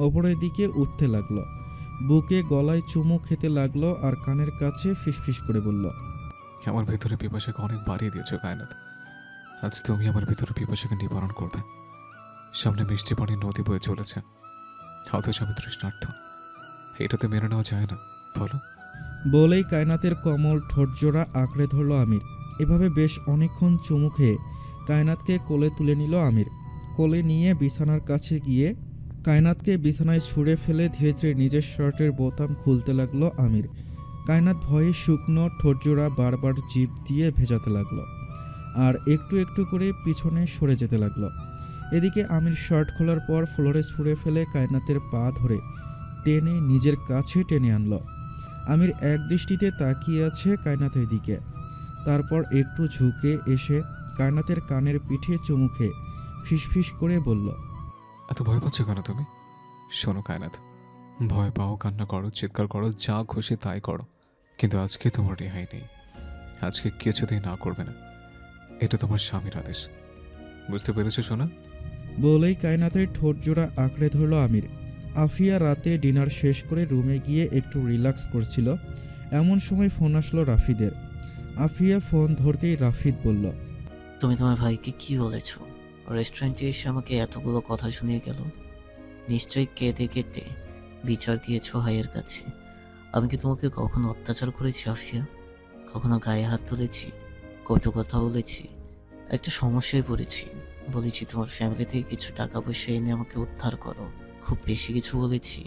ওপরের দিকে উঠতে লাগলো। বুকে, গলায় চুমু খেতে লাগলো আর কানের কাছে ফিসফিস করে বলল, আমার ভেতরে পিপাসাকে অনেক বাড়িয়ে দিয়েছো কায়নাত। আজ তুমি আমার ভেতরে পিপাসাকে নিবারণ করবে। সামনে মিষ্টি পানির নদী বয়ে চলেছে, অথচ আমি তৃষ্ণার্থ। এটা তো মেনে নেওয়া যায় না, বলো? বলেই কায়নাতের কোমল ঠোঁটজোড়া আঁকড়ে ধরল আমির। এভাবে বেশ অনেকক্ষণ চুমু খেয়ে কায়নাতকে কোলে তুলে নিল আমির। কোলে নিয়ে বিছানার কাছে গিয়ে কায়নাতকে বিছানায় ছুঁড়ে ফেলে ধীরে ধীরে নিজের শার্টের বোতাম খুলতে লাগলো আমির। কায়নাত ভয়ে শুকনো ঠোঁটজোড়া বারবার জিভ দিয়ে ভেজাতে লাগলো আর একটু একটু করে পিছনে সরে যেতে লাগলো। এদিকে আমির শার্ট খোলার পর ফ্লোরে ছুঁড়ে ফেলে কায়নাতের পা ধরে টেনে নিজের কাছে টেনে আনলো। আমির এক দৃষ্টিতে তাকিয়ে আছে কায়নাতের দিকে, তারপর একটু ঝুঁকে এসে কায়নাতের কানের পিঠে চুমু খেয়ে ফিসফিস করে বলল, এত ভয় পাচ্ছ কেন তুমি? শোনো কায়নাত, ভয় পাও, কান্না করো, চিৎকার করো, যা খুশি তাই করো, কিন্তু আজকে তোমার রেহাই নেই। আজকে কিছুতেই না করবে না, এটা তোমার স্বামীর আদেশ। বুঝতে পেরেছো সোনা? বলেই কায়নাতের ঠোঁটজোড়া আঁকড়ে ধরল আমির। আফিয়া রাতে ডিনার শেষ করে রুমে গিয়ে একটু রিল্যাক্স করছিল। এমন সময় ফোন আসলো রাফিদের। আফিয়া ফোন ধরতেই রাফিদ বলল, তুমি তোমার ভাইকে কি বলেছ? রেস্টুরেন্টে এসে আমাকে এতগুলো কথা শুনিয়ে গেল। নিশ্চয়ই কেঁদে কেটে বিচার দিয়েছ ভাইয়ের কাছে। আমি কি তোমাকে কখনো অত্যাচার করেছি আফিয়া? কখনো গায়ে হাত তুলেছি, কটু কথা বলেছি? একটা সমস্যায় পড়েছি, বলেছি তোমার ফ্যামিলি থেকে কিছু টাকা পয়সা এনে আমাকে উদ্ধার করো। খুব বেশি কিছু বলেছি?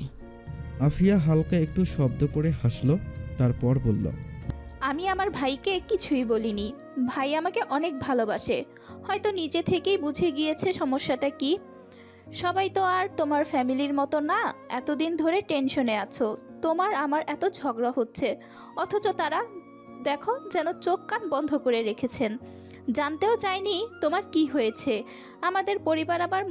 আফিয়া হালকা একটু শব্দ করে হাসলো, তারপর বলল, আমি আমার ভাইকে কিছুই বলিনি। ভাই আমাকে অনেক ভালোবাসে, হয়তো নিজে থেকেই বুঝে গিয়েছে সমস্যাটা কি। সবাই তো আর তোমার ফ্যামিলির মতো না। এতদিন ধরে টেনশনে আছো, তোমার আমার এত ঝগড়া হচ্ছে, অথচ তারা দেখো যেন চোখ কান বন্ধ করে রেখেছেন। জানতেও চাইনি তোমার কি হয়েছে। আমাদের পরিবার আবার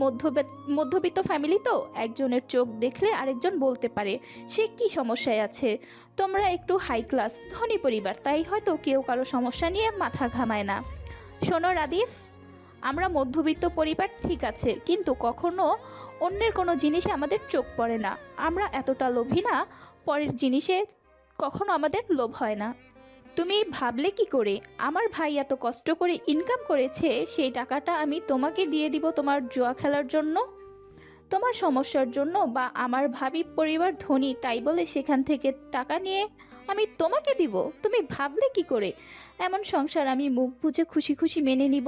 মধ্যবিত্ত ফ্যামিলি তো, একজনের চোখ দেখলে আরেকজন বলতে পারে সে কি সমস্যায় আছে। তোমরা একটু হাই ক্লাস ধনী পরিবার, তাই হয়তো কেউ কারো সমস্যা নিয়ে মাথা ঘামায় না। শোনো রাদিফ, আমরা মধ্যবিত্ত পরিবার ঠিক আছে, কিন্তু কখনো অন্যের কোনো জিনিসে আমাদের চোখ পড়ে না। আমরা এতটা লোভী না পরের জিনিসে কখনো আমাদের লোভ হয় না। তুমি ভাবলে কি করে আমার ভাই এত কষ্ট করে ইনকাম করেছে, সেই টাকাটা আমি তোমাকে দিয়ে দিব তোমার জুয়া খেলার জন্য, তোমার সমস্যার জন্য? বা আমার ভাবি পরিবার ধনী তাই বলে সেখান থেকে টাকা নিয়ে আমি তোমাকে দিব? তুমি ভাবলে কি করে এমন সংসার আমি মুখ বুজে খুশি খুশি মেনে নিব?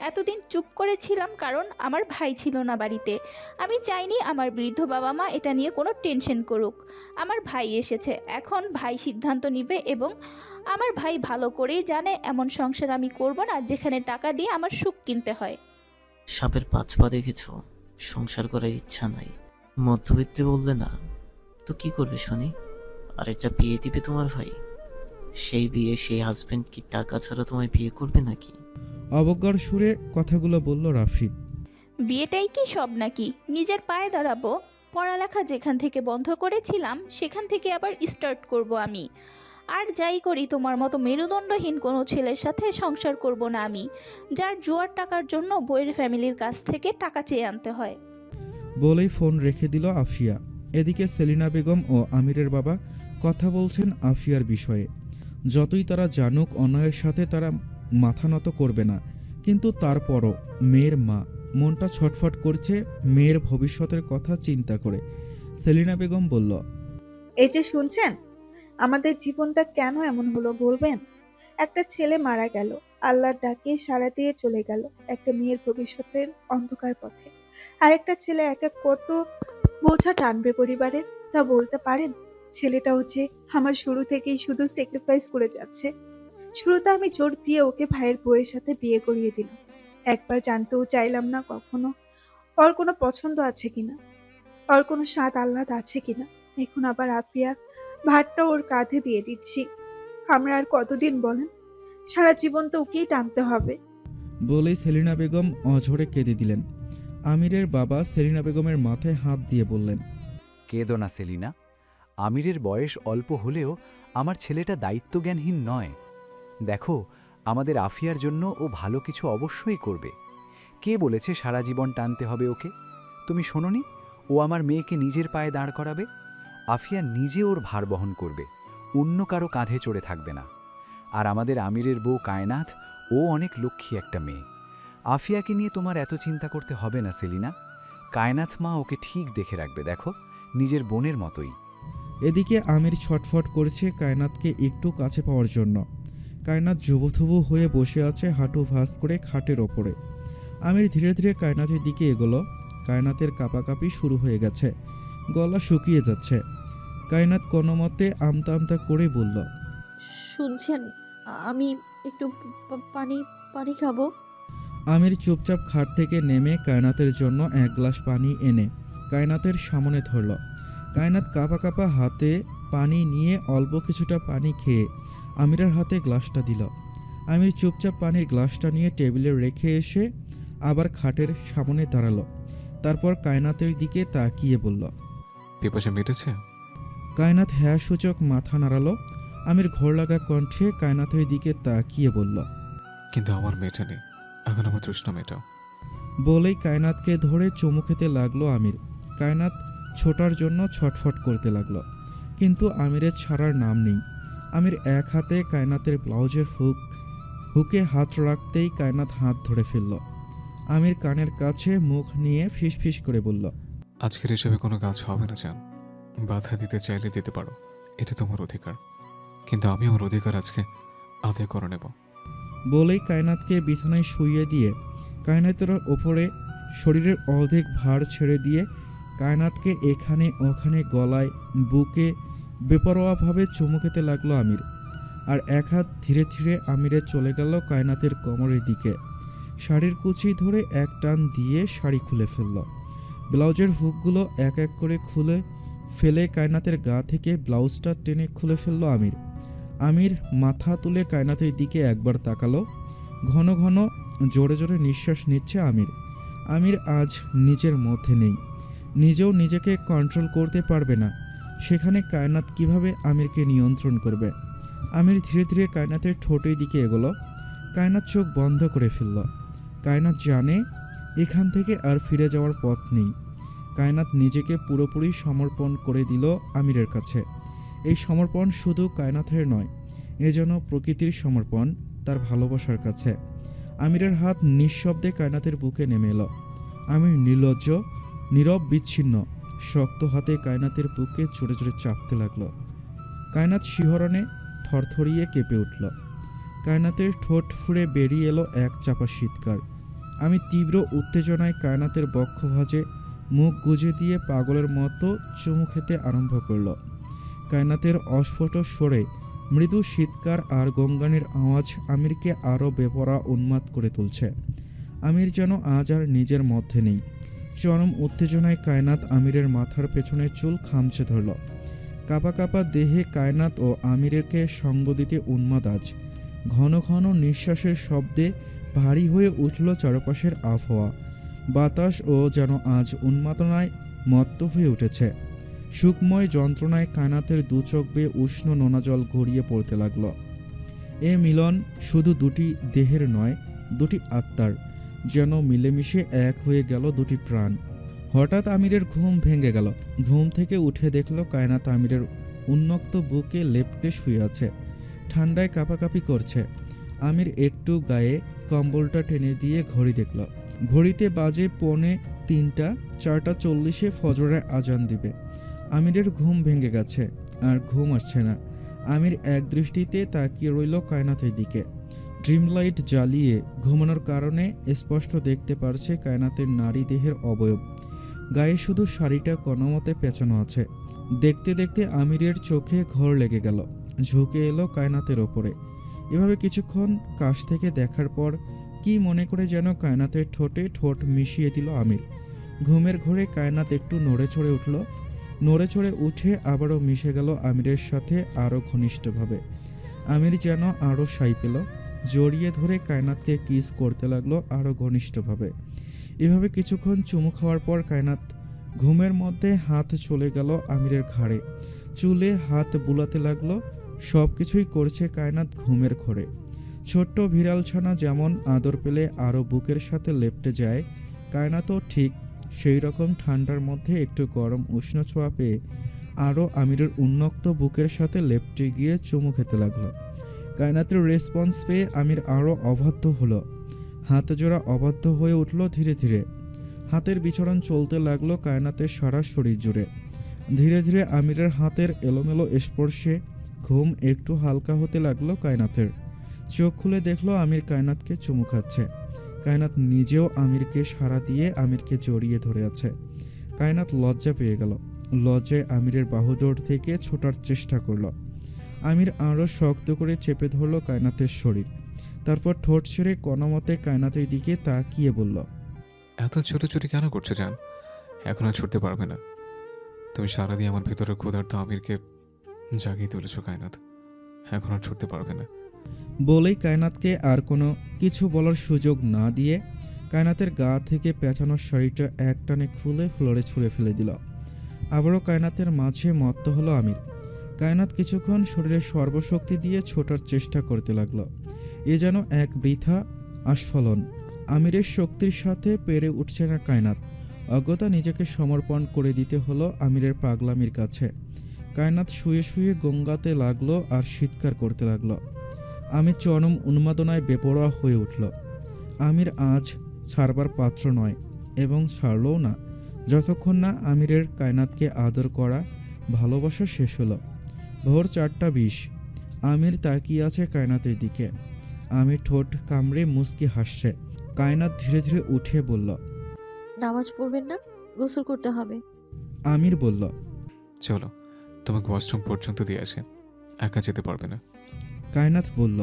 এতদিন চুপ করেছিলাম কারণ আমার ভাই ছিল না বাড়িতে। আমি চাইনি আমার বৃদ্ধ বাবা মা এটা নিয়ে কোনো টেনশন করুক। আমার ভাই এসেছে, এখন ভাই সিদ্ধান্ত নিবে, এবং আমার ভাই ভালো করেই জানে এমন সংসার আমি করব না যেখানে টাকা দিয়ে আমার সুখ কিনতে হয়। সাপের 5 পা দেখেছ? সংসার করার ইচ্ছা নাই, মধ্যবিত্ত বললে না তো কি করবে শুনি? আর এটা বিয়ে দিবে তোমার ভাই? সেই বিয়ে, সেই হাজবেন্ড কি টাকা ছাড়া তোমায় বিয়ে করবে নাকি? অবজ্ঞার সুরে কথাগুলো বলল রাফিদ। বিয়েটাই কি সব নাকি? নিজের পায়ে দাঁড়াবো, পড়ালেখা যেখান থেকে বন্ধ করেছিলাম সেখান থেকে আবার স্টার্ট করব আমি। আর যাই করি তোমার মতো মেরুদণ্ডহীন কোনো ছেলের সাথে সংসার করব না আমি, যার জুয়ার টাকার জন্য বইয়ের ফ্যামিলির কাছ থেকে টাকা চেয়ে আনতে হয়। বলেই ফোন রেখে দিল আফিয়া। এদিকে সেলিনা বেগম ও আমিরের বাবা কথা বলছেন আফিয়ার বিষয়ে। যতই তারা জানুক অন্যায়ের সাথে তারা মাথা নত করবে না, কিন্তু তারপরও মেয়ের মা মনটা ছটফট করছে মেয়ের ভবিষ্যতের কথা চিন্তা করে। সেলিনা বেগম বলল, এই যে শুনছেন, আমাদের জীবনটা কেন এমন হলো বলবেন? একটা ছেলে মারা গেল, আল্লাহর ডাকে সাড়া দিয়ে চলে গেল একটা মেয়ের ভবিষ্যতের অন্ধকার পথে। আর একটা ছেলে একা কত বোঝা টানবে পরিবারের, তা বলতে পারেন? ছেলেটাও যে আমার শুরু থেকেই শুধু স্যাক্রিফাইস করে যাচ্ছে। শুরুতে আমি জোর দিয়ে ওকে ভাইয়ের বউয়ের সাথে বিয়ে করিয়ে দিলাম। একবার জানতেও চাইলাম না কখনো ওর কোনো পছন্দ আছে কিনা, ওর কোনো স্বাদ আহ্লাদ আছে কিনা। এখন আবার আফিয়া ভাতটা ওর কাঁধে দিয়ে দিচ্ছি। আমরা আর কতদিন বলেন? সারা জীবন তো ওকেই টানতে হবে। বলেই সেলিনা বেগম অঝরে কেঁদে দিলেন। আমিরের বাবা সেলিনা বেগমের মাথায় হাত দিয়ে বললেন, কেঁদো না সেলিনা। আমিরের বয়স অল্প হলেও আমার ছেলেটা দায়িত্বজ্ঞানহীন নয়। দেখো, আমাদের আফিয়ার জন্য ও ভালো কিছু অবশ্যই করবে। কে বলেছে সারা জীবন টানতে হবে ওকে? তুমি শোনোনি ও আমার মেয়েকে নিজের পায়ে দাঁড় করাবে? আফিয়া নিজে ওর ভার বহন করবে, অন্য কারো কাঁধে চড়ে থাকবে না। আর আমাদের আমিরের বউ কায়নাত, ও অনেক লক্ষ্মী একটা মেয়ে। আফিয়াকে নিয়ে তোমার এত চিন্তা করতে হবে না সেলিনা। কায়নাত মা ওকে ঠিক দেখে রাখবে, দেখো, নিজের বোনের মতোই। এদিকে আমির ছটফট করছে কায়নাতকে একটু কাছে পাওয়ার জন্য। কায়নাত জুবুথুবু হয়ে বসে আছে হাঁটু ভাঁজ করে খাটের ওপরে। আমির ধীরে ধীরে কায়নাতের দিকে এগোলো। কায়নাতের কাঁপাকাঁপি শুরু হয়ে গেছে, গলা শুকিয়ে যাচ্ছে। কায়নাত কোনো মতে আমতা আমতা করে বলল, শুনছেন, আমি একটু পানি পানি খাবো। আমির চুপচাপ খাট থেকে নেমে কায়নাতের জন্য 1 গ্লাস পানি এনে কায়নাতের সামনে ধরল। কায়নাত কাঁপা কাঁপা হাতে পানি নিয়ে অল্প কিছুটা পানি খেয়ে আমিরের হাতে গ্লাসটা দিল। আমির চুপচাপ পানির গ্লাসটা নিয়ে টেবিলে রেখে এসে আবার খাটের সামনে দাঁড়ালো। তারপর কায়নাতের দিকে তাকিয়ে বলল, পিপাসা মিটেছে? কায়নাত হ্যাঁ সূচক মাথা নাড়ালো। আমির ঘোর লাগা কণ্ঠে কায়নাতের দিকে তাকিয়ে বলল, কিন্তু আমার মেয়েটা নেই, এখন আমার তৃষ্ণা মেটাও। বলেই কায়নাতকে ধরে চুমু খেতে লাগলো আমির। কায়নাত ছোটার জন্য ছটফট করতে লাগলো, কিন্তু আমিরের ছাড়ার নাম নেই। আমির এক হাতে কায়নাতের ব্লাউজের হুকে হাত রাখতেই কায়নাত হাত ধরে ফেলল। আমির কানের কাছে মুখ নিয়ে ফিসফিস করে বলল, আজকের হিসেবে কোনো কাজ হবে না জান। বাধা দিতে চাইলে দিতে পারো, এটা তোমার অধিকার, কিন্তু আমি আমার অধিকার আজকে আদায় করে নেব। বলেই কায়নাতকে বিছানায় শুইয়ে দিয়ে কায়নাতের ওপরে শরীরের অর্ধেক ভার ছেড়ে দিয়ে কায়নাতকে এখানে ওখানে গলায় বুকে বেপরোয়াভাবে চুমু খেতে লাগলো আমির। আর এক হাত ধীরে ধীরে আমিরে চলে গেল কায়নাতের কোমরের দিকে। শাড়ির কুচি ধরে এক টান দিয়ে শাড়ি খুলে ফেলল। ব্লাউজের হুকগুলো এক এক করে খুলে ফেলে কায়নাতের গা থেকে ব্লাউজটা টেনে খুলে ফেলল আমির। আমির মাথা তুলে কায়নাতের দিকে একবার তাকালো। ঘন ঘন জোরে জোরে নিঃশ্বাস নিচ্ছে আমির। আমির আজ নিজের মধ্যে নেই, নিজেও নিজেকে কন্ট্রোল করতে পারবে না। সেখানে কায়নাত কিভাবে আমিরকে নিয়ন্ত্রণ করবে? আমির ধীরে ধীরে কায়নাতের ঠোঁটের দিকে এগোলো। কায়নাত চোখ বন্ধ করে ফেলল। কায়নাত জানে এখান থেকে আর ফিরে যাওয়ার পথ নেই। কায়নাত নিজেকে পুরোপুরি সমর্পণ করে দিল আমিরের কাছে। এই সমর্পণ শুধু কায়নাথের নয়, এ যেন প্রকৃতির সমর্পণ তার ভালোবাসার কাছে। আমিরের হাত নিঃশব্দে কায়নাথের বুকে নেমে এলো। আমির নির্লজ্জ, নীরব, বিচ্ছিন্ন শক্ত হাতে কায়নাথের বুকে জোরে জোরে চাপতে লাগলো। কায়নাথ শিহরণে থরথরিয়ে কেঁপে উঠল। কায়নাথের ঠোঁট ফুঁড়ে বেরিয়ে এলো এক চাপা শীতকার। আমি তীব্র উত্তেজনায় কায়নাথের বক্ষ ভাঁজে মুখ গুজে দিয়ে পাগলের মতো চুমু খেতে আরম্ভ করল। কায়নাথের অস্ফুট স্বরে মৃদু শীতকার আর গঙ্গানির আওয়াজ আমিরকে আরও বেপরা উন্মাদ করে তুলছে। আমির যেন আজ আর নিজের মধ্যে নেই। চরম উত্তেজনায় কায়নাথ আমিরের মাথার পেছনের চুল খামচে ধরল। কাঁপা কাঁপা দেহে কায়নাথ ও আমিরকে সঙ্গ দিতে উন্মাদ আজ। ঘন ঘন নিঃশ্বাসের শব্দে ভারী হয়ে উঠল চারপাশের আবহাওয়া। বাতাস ও যেন আজ উন্মাদনায় মত্ত হয়ে উঠেছে। সুখময় যন্ত্রণায় কায়নাথের দু চোখ বেয়ে উষ্ণ নোনা জল গড়িয়ে পড়তে লাগল। এ মিলন শুধু দুটি দেহের নয়, দুটি আত্মার, যেন মিলেমিশে এক হয়ে গেল দুটি প্রাণ। হঠাৎ আমিরের ঘুম ভেঙে গেল। ঘুম থেকে উঠে দেখল কায়নাথ আমিরের উন্মুক্ত বুকে লেপ্টে শুয়ে আছে, ঠান্ডায় কাঁপাকাঁপি করছে। আমির একটু গায়ে কম্বলটা টেনে দিয়ে ঘড়ি দেখল। ঘড়িতে বাজে 3:45, 4:40 ফজরের আজান দিবে। আমিরের ঘুম ভেঙে গেছে, আর ঘুম আসছে না। আমির এক দৃষ্টিতে তাকিয়ে রইল কায়নাথের দিকে। ড্রিম লাইট জ্বালিয়ে ঘুমানোর কারণে স্পষ্ট দেখতে পারছে কায়নাথের নারী দেহের অবয়ব। গায়ে শুধু শাড়িটা কোনোমতে পেঁচানো আছে। দেখতে দেখতে আমিরের চোখে ঘর লেগে গেল, ঝুঁকে এলো কায়নাথের ওপরে। এভাবে কিছুক্ষণ কাছ থেকে দেখার পর কি মনে করে যেন কায়নাথের ঠোঁটে ঠোঁট মিশিয়ে দিল আমির। ঘুমের ঘোরে কায়নাথ একটু নড়ে চড়ে উঠল। নড়ে চড়ে উঠে আবারও মিশে গেল আমিরের সাথে আরও ঘনিষ্ঠভাবে। আমির যেন আরও সাই পেল, জড়িয়ে ধরে কায়নাথকে কিস করতে লাগলো আরও ঘনিষ্ঠভাবে। এভাবে কিছুক্ষণ চুমু খাওয়ার পর কায়নাথ ঘুমের মধ্যে হাত চলে গেল আমিরের ঘাড়ে, চুলে হাত বুলাতে লাগলো। সব কিছুই করছে কায়নাথ ঘুমের ঘোরে। ছোট্ট বিড়ালছানা যেমন আদর পেলে আরও বুকের সাথে লেপ্টে যায়, কায়নাথও ঠিক সেই রকম ঠান্ডার মধ্যে একটু গরম উষ্ণ ছোঁয়া পেয়ে আরও আমিরের উন্মুক্ত বুকের সাথে লেপ্টে গিয়ে চুমু খেতে লাগলো। কায়নাথের রেসপন্স পেয়ে আমির আরও অবাধ্য হলো। হাত জোড়া অবাধ্য হয়ে উঠল ধীরে ধীরে। হাতের বিচরণ চলতে লাগলো কায়নাথের সারা শরীর জুড়ে। ধীরে ধীরে আমিরের হাতের এলোমেলো স্পর্শে ঘুম একটু হালকা হতে লাগলো কায়নাথের। চোখ খুলে দেখলো আমির কায়নাথকে চুমু খাচ্ছে। কায়নাথ নিজেও আমিরকে সাড়া দিয়ে আমিরকে জড়িয়ে ধরে আছে। কায়নাথ লজ্জা পেয়ে গেল। লজ্জায় আমিরের বাহুডোর থেকে ছোটার চেষ্টা করলো। আমির আরও শক্ত করে চেপে ধরল কায়নাথের শরীর। তারপর ঠোঁট ছেড়ে কোনোমতে কায়নাথের দিকে তাকিয়ে বলল, এত ছোটাছুটি কেন করছে জান? এখন আর ছুটতে পারবে না। তুমি সারা দিয়ে আমার ভেতরে ক্ষুধার্ত আমিরকে জাগিয়ে তুলেছ কায়নাথ, এখন আর ছুটতে পারবে না। বলেই কায়নাথকে আর কোনো কিছু বলার সুযোগ না দিয়ে কায়নাথের গা থেকে পেঁচানোর শাড়িটা একটানে খুলে ফ্লোরে ছুঁড়ে ফেলে দিল। আবারও কায়নাথের মাঝে মত্ত হলো আমির। কায়নাথ কিছুক্ষণ শরীরের সর্বশক্তি দিয়ে ছোটার চেষ্টা করতে লাগলো। এ যেন এক বৃথা আস্ফলন। আমিরের শক্তির সাথে পেরে উঠছে না কায়নাথ। অজ্ঞতা নিজেকে সমর্পণ করে দিতে হলো আমিরের পাগলামির কাছে। কায়নাথ শুয়ে শুয়ে গঙ্গাতে লাগলো আর চিৎকার করতে লাগলো। আমির চরম উন্মাদনায় বেপরোয়া হয়ে উঠল। আমির আজ ছাড়বার পাত্র নয়, এবং ছাড়লও না যতক্ষণ না আমিরের কায়নাথকে আদর করা ভালোবাসা শেষ হলো। ভোর 4:20। আমির তাকিয়ে আছে কায়নাথের দিকে। আমির ঠোঁট কামড়ে মুচকি হাসছে। কায়নাথ ধীরে ধীরে উঠে বলল, নামাজ পড়বেন না? গোসল করতে হবে। আমির বলল, চলো, তোমাকে ওয়াশরুম পর্যন্ত দিয়ে আসে, একা যেতে পারবে না। কায়নাথ বলল,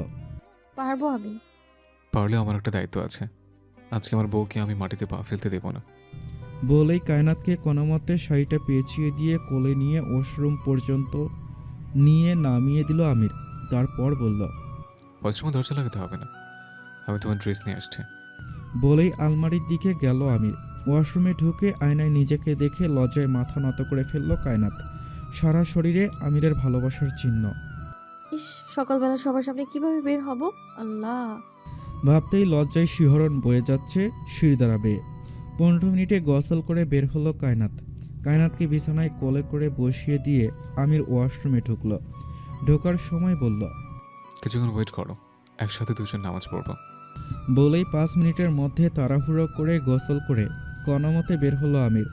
পারবো আমি। পারলে আমার একটা দায়িত্ব আছে, আজকে আমার বউকে আমি মাটিতে পা ফেলতে দেব না। বলেই কায়নাথকে কোনোমতে শাড়িটা পেঁচিয়ে দিয়ে কোলে নিয়ে ওয়াশরুম পর্যন্ত নিয়ে নামিয়ে দিল আমির। তারপর বলল, ওয়াশরুমে দরজা লাগাতে হবে না, আমি তোমার ড্রেস নিয়ে আসছি। বলেই আলমারির দিকে গেল আমির। ওয়াশরুমে ঢুকে আয়নায় নিজেকে দেখে লজ্জায় মাথা নত করে ফেলল কায়নাথ। সারা শরীরে আমিরের ভালোবাসার চিহ্ন। ইস, সকালবেলা সবার সামনে কিভাবে বের হব? আল্লাহ! ভাবতেই লজ্জায় শিহরণ বয়ে যাচ্ছে সিঁড়ি দ্বারা বেয়ে। 15 মিনিটে গোসল করে বের হলো কায়নাথ। কায়নাতকে বিছানায় কোলে করে বসিয়ে দিয়ে আমির ওয়াশরুমে ঢুকলো। ঢোকার সময় বলল, কিছুক্ষণ ওয়েট করো, একসাথে দুজন নামাজ পড়বো। বলেই 5 মিনিটের মধ্যে তাড়াহুড়ো করে গোসল করে কোনোমতে বের হলো আমির।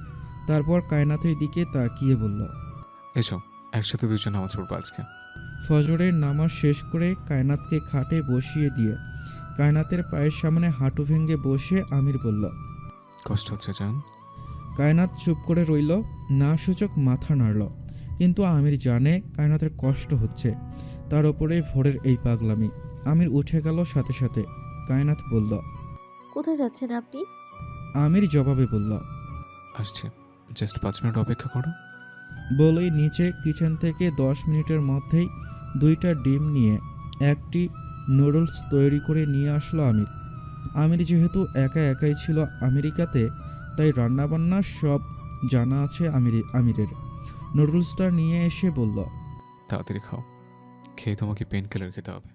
তারপর কায়নাতের দিকে তাকিয়ে বলল, এসো একসাথে দুজন নামাজ পড়বো আজকে। ফজরের নামাজ শেষ করে কায়নাতকে খাটে বসিয়ে দিয়ে কায়নাতের পায়ের সামনে হাঁটু ভেঙে বসে আমির বলল, কষ্ট হচ্ছে জান? কায়নাত চুপ করে রইল, না সূচক মাথা নাড়ল। কিন্তু আমির জানে কায়নাতের কষ্ট হচ্ছে, তার ওপরে ভোরের এই পাগলামি। আমির উঠে গেল সাথে সাথে। কায়নাত বলল, কোথায় যাচ্ছেন আপনি? আমির জবাবে বলল, আসছি, জাস্ট 5 মিনিট অপেক্ষা করো। বলেই নিচে কিচেন থেকে 10 মিনিটের মধ্যেই 2টা ডিম নিয়ে একটি নুডলস তৈরি করে নিয়ে আসলো আমির। আমির যেহেতু একাই ছিল আমেরিকাতে, তাই রান্নাবান্না সব জানা আছে আমিরের। নুডলসটা নিয়ে এসে বলল, তাড়াতাড়ি খাও, খেয়ে তোমাকে পেন কিলার খেতে হবে।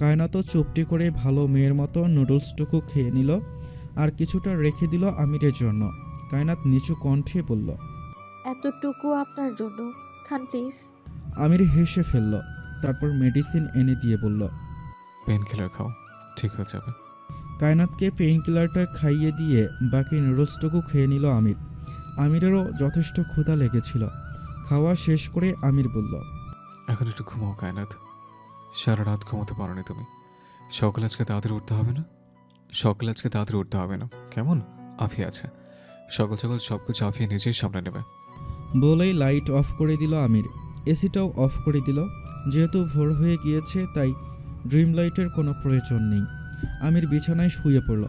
কায়নাতও চুপটি করে ভালো মেয়ের মতো নুডলসটুকু খেয়ে নিল আর কিছুটা রেখে দিল আমিরের জন্য। কায়নাত নিচু কণ্ঠে বলল, এতটুকু আপনার জন্য, খান প্লিজ। আমির হেসে ফেলল, তারপর মেডিসিন এনে দিয়ে বলল, পেন কিলার খাও, ঠিক হয়ে যাবে। কায়নাতকে পেইন কিলারটা খাইয়ে দিয়ে বাকি নুডলসটুকু খেয়ে নিল আমির। আমিরেরও যথেষ্ট ক্ষুধা লেগেছিল। খাওয়া শেষ করে আমির বলল, এখন একটু ঘুমাও কায়নাত, সারা রাত ঘুমাতে পারোনি তুমি। সকালে আজকে তাড়াতাড়ি উঠতে হবে না? সকালে আজকে তাড়াতাড়ি উঠতে হবে না, কেমন? আফিয়া আছে, সকাল সকাল সব কিছু আফিয়া নিজেই সামনে নেবে। বলেই লাইট অফ করে দিল আমির। এসিটাও অফ করে দিল। যেহেতু ভোর হয়ে গিয়েছে তাই ড্রিম লাইটের কোনো প্রয়োজন নেই। আমির বিছানায় শুয়ে পড়ল।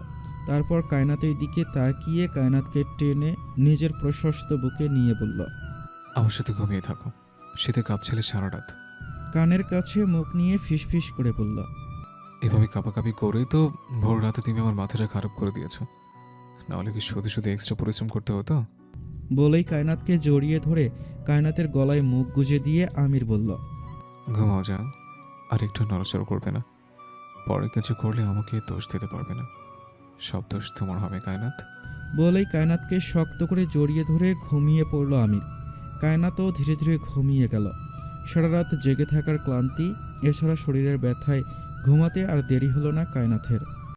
তারপর কায়নাতের দিকে তাকিয়ে কায়নাতকে টেনে নিজের প্রশস্ত বুকে নিয়ে বলল, আমার সাথে ঘুমিয়ে থাকো, শীতে কাঁপছিলে সারা রাত। কানের কাছে মুখ নিয়ে ফিসফিস করে বলল, এভাবে কাঁপাকাঁপি করেই তো ভোর রাতে তুমি আমার মাথাটা খারাপ করে দিয়েছো, নাহলে কি শুধু শুধু এক্সট্রা পরিশ্রম করতে হতো? বলেই কায়নাতকে জড়িয়ে ধরে কায়নাতের গলায় মুখ গুজে দিয়ে আমির বলল, ঘুমাও যান, আর একটু নড়াচড় করবে না। পরে কিছু করলে আমাকে দোষ দিতে পারবে না, সব দোষ তোমার হবে কায়নাত। বলেই কায়নাতকে শক্ত করে জড়িয়ে ধরে ঘুমিয়ে পড়ল আমির। কায়নাতও ধীরে ধীরে ঘুমিয়ে গেল। সারা রাত জেগে থাকার ক্লান্তি, এছাড়া শরীরের ব্যথায় ঘুমাতে আর দেরি হলো না কায়নাথের।